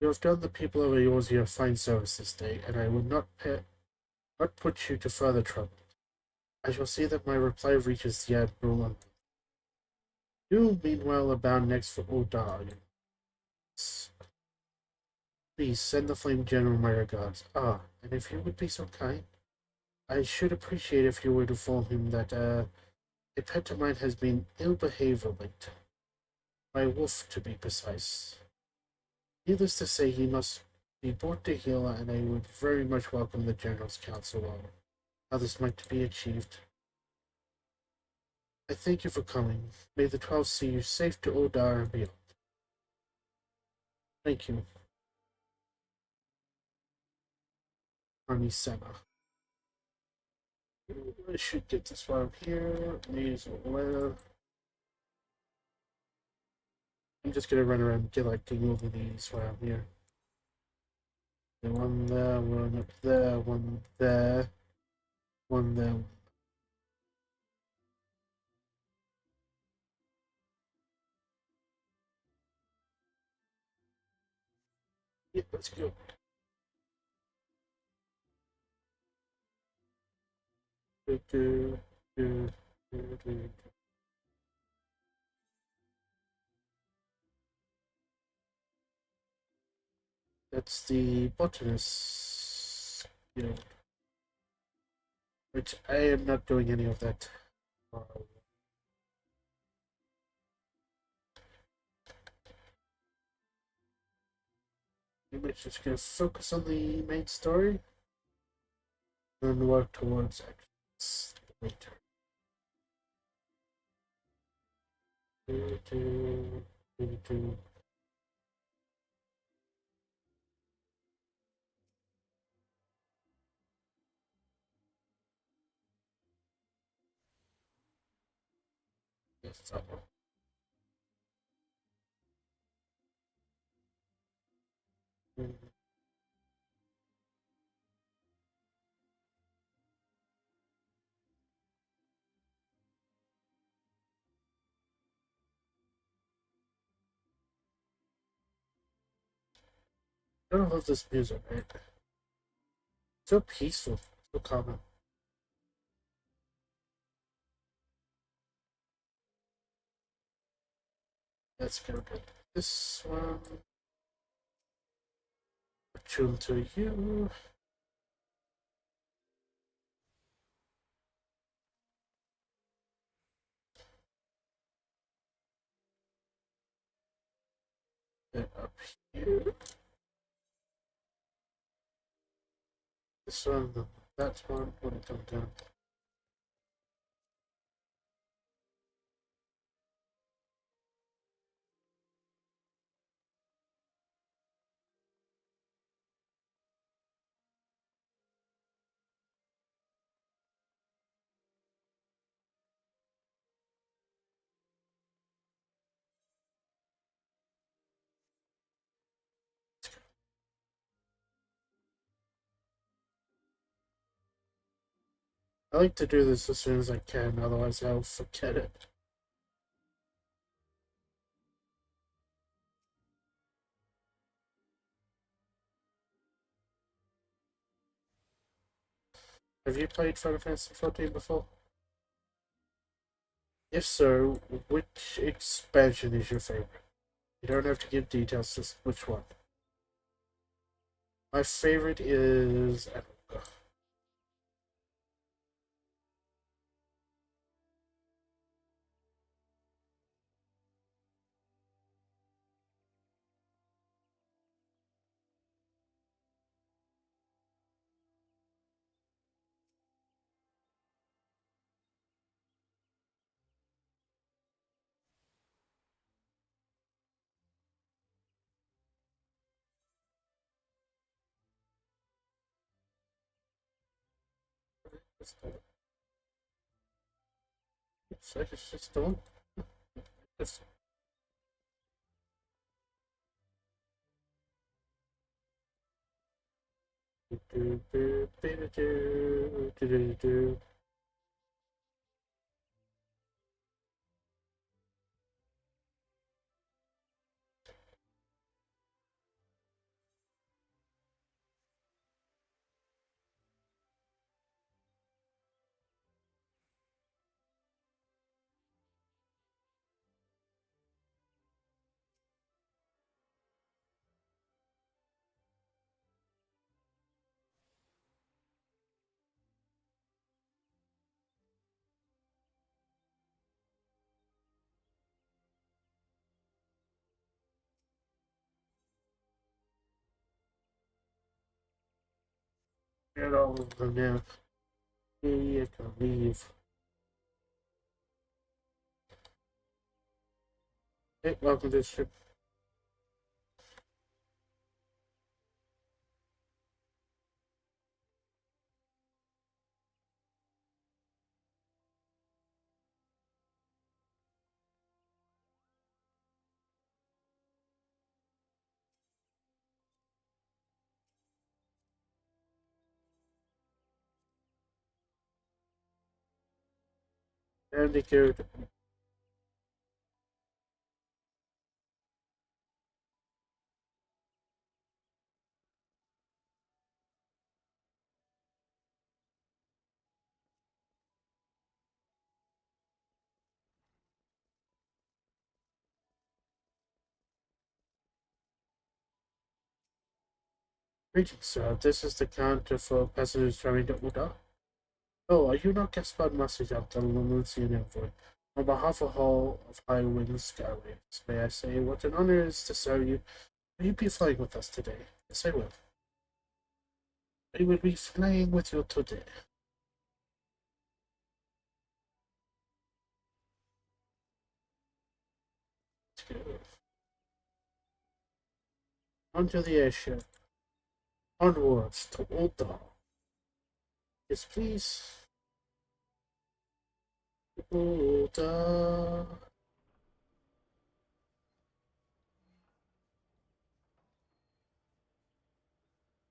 You have done the people of Eorzea a fine service this day, and I will not put you to further trouble. I shall see that my reply reaches the Admiral. You, meanwhile, are bound next for Udar. Please send the Flame General my regards. Ah, and if you would be so kind, I should appreciate if you would inform him that a pet of mine has been ill-behaved of late. My wolf, to be precise. Needless to say, he must be brought to heel, and I would very much welcome the General's counsel on how this might be achieved. I thank you for coming. May the 12 see you safe to Udar and beyond. Thank you. Army Senna. I should get this one here. Nasal Web. I'm just gonna run around collecting over these while I'm here. One there, one up there, one there, one there. Yep, let's go. Do, do, do, do, do. That's the botanist guild, which I am not doing any of that. We're just gonna focus on the main story and work towards actions later. Do, do, do, do. Yes, that one. Mm. I don't love this music, right? So peaceful, so calming. Let's go get this one. Attune to you. Then up here. This one, that one, when it comes down. I like to do this as soon as I can, otherwise I'll forget it. Have you played Final Fantasy XIV before? If so, which expansion is your favorite? You don't have to give details, just which one. My favorite is Emerald. It's just the one. It's, do, do, do, do, do, do, do, do. Get all of them now. Yeah, I can leave. Hey, welcome to the ship. Bandicoot. Greetings, sir. This is the counter for passengers traveling to Uda. Oh, are you not Gaspard Message of the Lamusian Envoy? On behalf of all of High Wind Skyways, may I say what an honor it is to serve you. Will you be flying with us today? Yes, I will. I will be flying with you today. Let's go. Onto the airship. Onwards to Uda. Yes, please. Uda.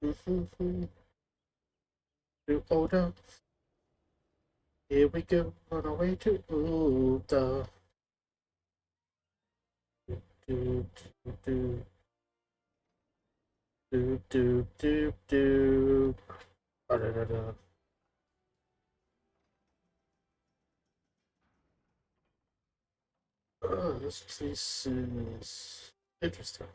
To Uda. Here we go on our way to Uda. Do, do, do, do, do, do. Da-da-da-da. This place is interesting.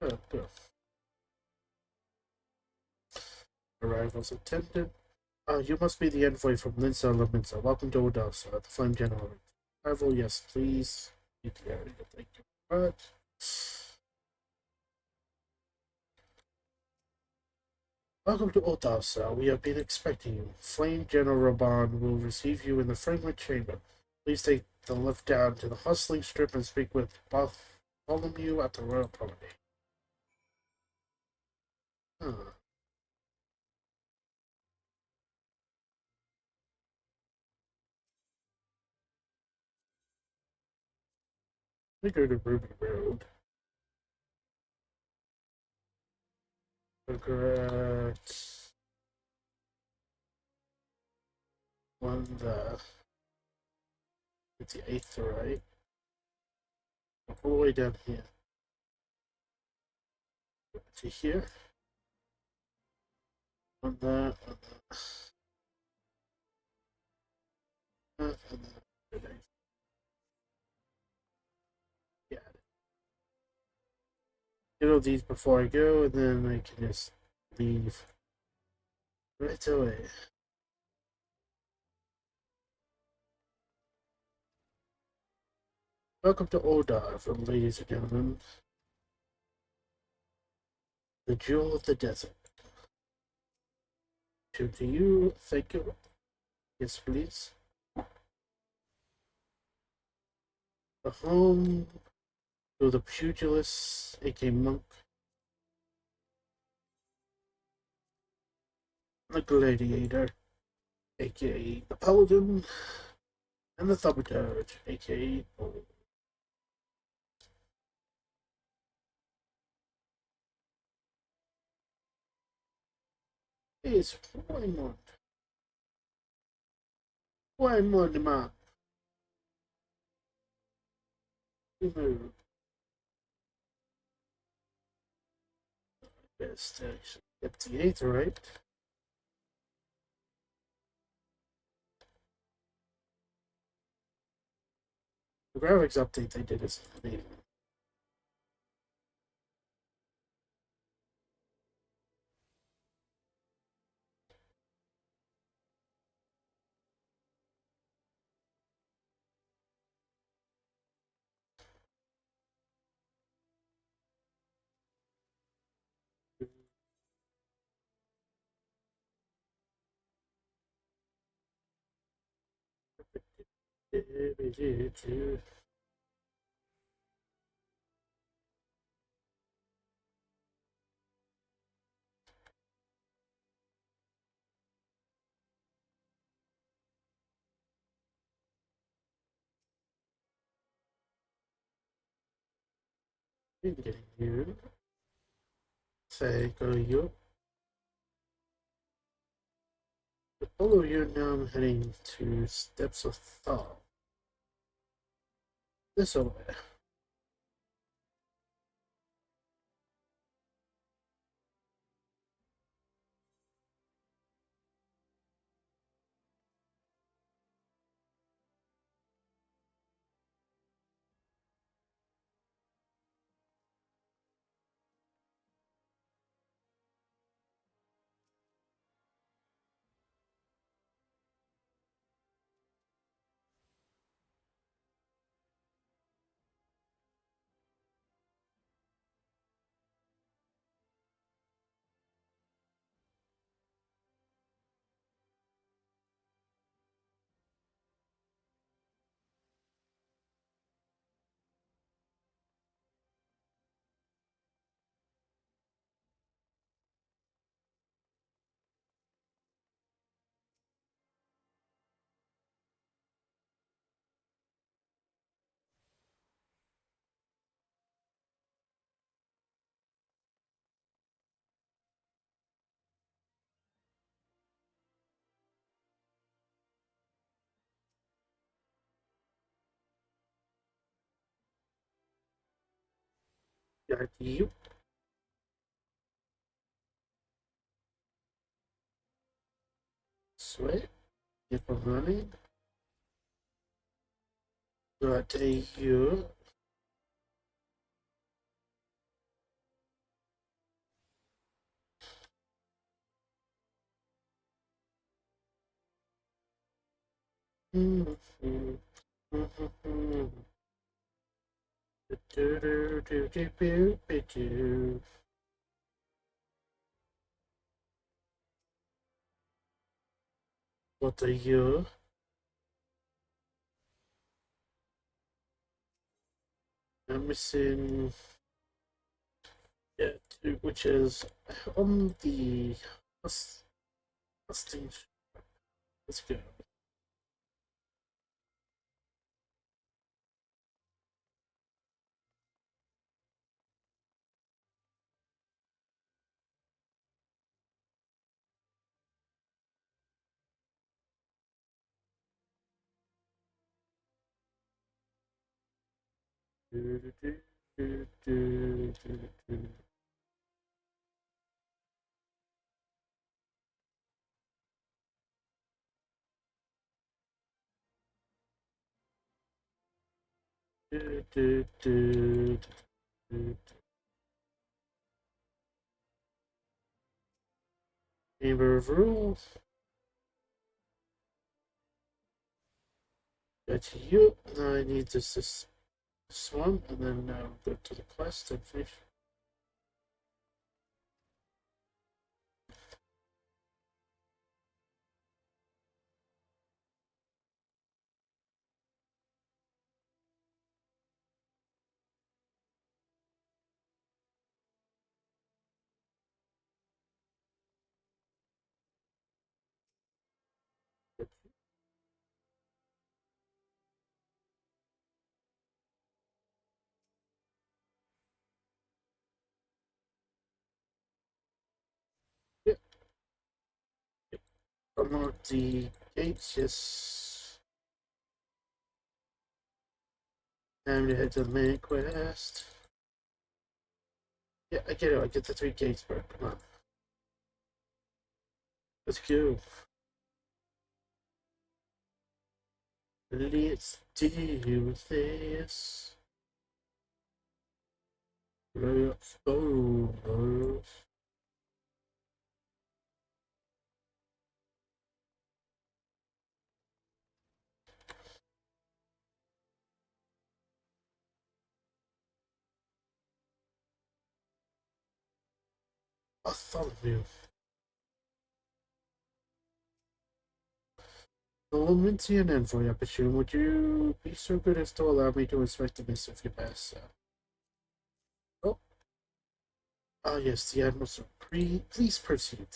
Oh, good. Arrivals attended. You must be the envoy from Linsa Laminsa. Welcome to Odessa, the Flame General. Arrival, yes, please. Thank you very much. Welcome to Odessa. We have been expecting you. Flame General Raban will receive you in the framework chamber. Please take the lift down to the hustling strip and speak with Bartholomew at the Royal Promenade. Huh. We go to Ruby Road. Correct. One it's the eighth, right? All the way down here. To here. On that, and then yeah. Get all these before I go, and then I can just leave right away. Welcome to Odar, ladies and gentlemen. The Jewel of the Desert. To you, thank you. Yes, please. The home to the pugilist, aka monk. The gladiator, aka the paladin. And the thaumaturge, aka bull. It's Waymond. Waymond, man. Remove. Best action. Get the 8th, right? The graphics update they did is amazing. Getting you. Say, go you. All of you now I'm heading to Steps of Thought. This way. Got you. Sweet. Keep on running. Got you. What are you? I'm missing, yeah, two, which is on the hosting. Let's go. Chamber of Rules. That's you. Now I need this one, and then go to the quest and finish. Yep. Unlock the gates, yes. Time to head to the main quest. Yeah, I get it. I get the 3 gates, bro. Come on. Let's go. Let's do this. Let's go. Bartholomew. Elementary and envoy, I presume. Would you be so good as to allow me to inspect the miss of your best? Oh, ah, yes, the Admiral. Please proceed.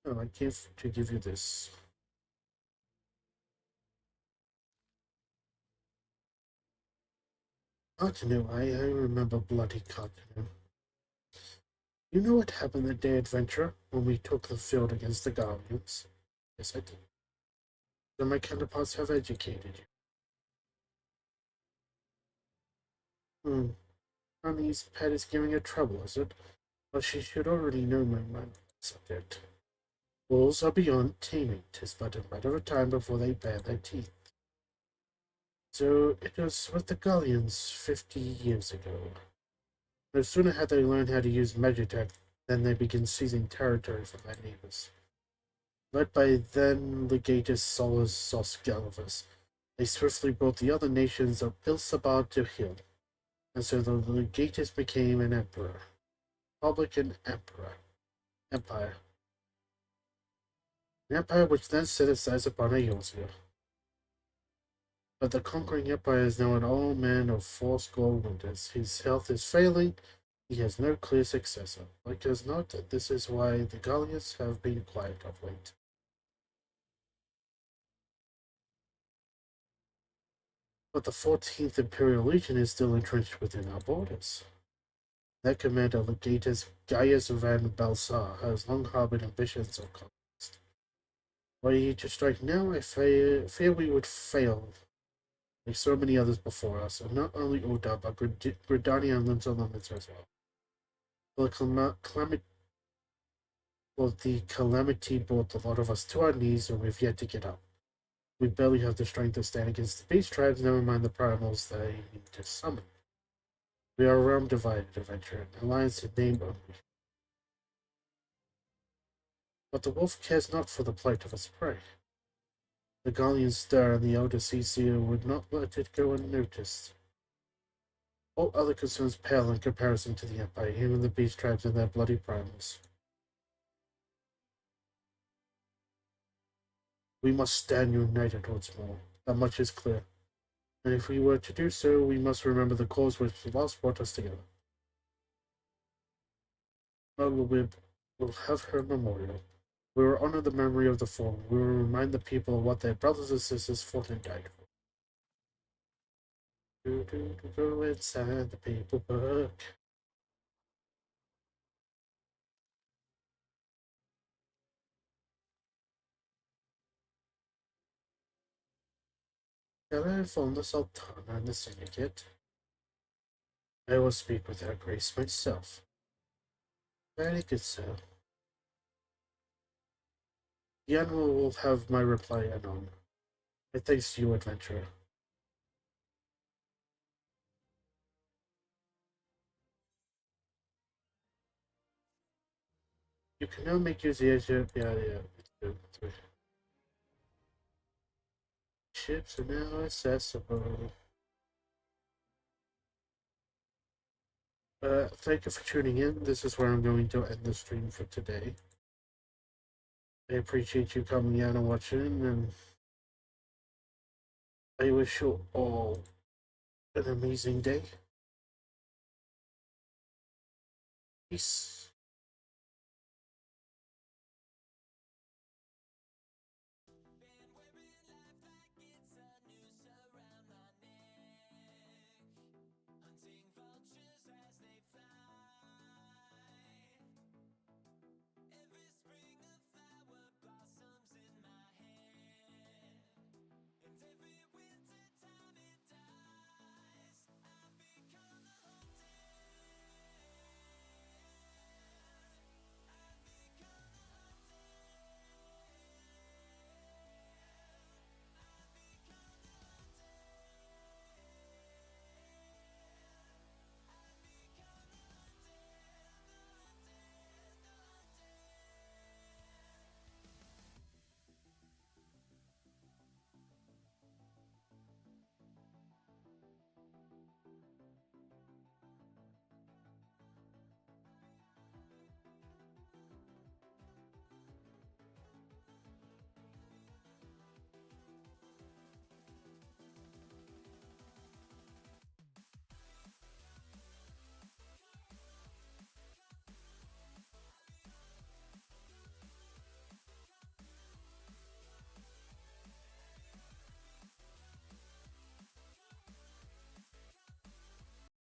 Oh, I came to give you this. Continue, I remember bloody continue. You know what happened that day, adventurer, when we took the field against the Guardians? Yes, I did. Then my counterparts have educated you. Honey's pet is giving her trouble, is it? Well, she should already know my mind subject. Wolves are beyond taming. 'Tis but a matter of time before they bare their teeth. So it was with the Gullians 50 years ago. No sooner had they learned how to use Magitech than they began seizing territory from their neighbors. Led by then legatus Solus Sos Galivus, they swiftly brought the other nations of Ilsabad to heel, and so the legatus became an emperor. Republican emperor. Empire. An empire which then set its sights upon Eosia. But the conquering empire is now an old man of fourscore winters. His health is failing. He has no clear successor. Like as not, this is why the Gallians have been quiet of late. But the 14th Imperial Legion is still entrenched within our borders. Their commander, Legatus Gaius van Balsar, has long harbored ambitions of conquest. Were he to strike now, I fear we would fail, like so many others before us, and not only Oda, but Gridania and Limsa limits as well. The calamity brought a lot of us to our knees, and we've yet to get up. We barely have the strength to stand against the beast tribes, never mind the primals they need to summon. We are a realm divided, adventurer, an alliance in name only. But the wolf cares not for the plight of its prey. The Gallians stir, and the elder Cecil would not let it go unnoticed. All other concerns pale in comparison to the Empire, even the beast tribes and their bloody primals. We must stand united once more. That much is clear. And if we were to do so, we must remember the cause which last brought us together. Wib will have her memorial. We will honor the memory of the fallen. We will remind the people of what their brothers and sisters fought and died for. Go inside the paperwork. Hello from the Sultana and the Syndicate. I will speak with her grace myself. Very good, sir. The animal will have my reply anon. My thanks to you, adventurer. You can now make use of the ships are now accessible. Thank you for tuning in. This is where I'm going to end the stream for today. I appreciate you coming in and watching, and I wish you all an amazing day. Peace.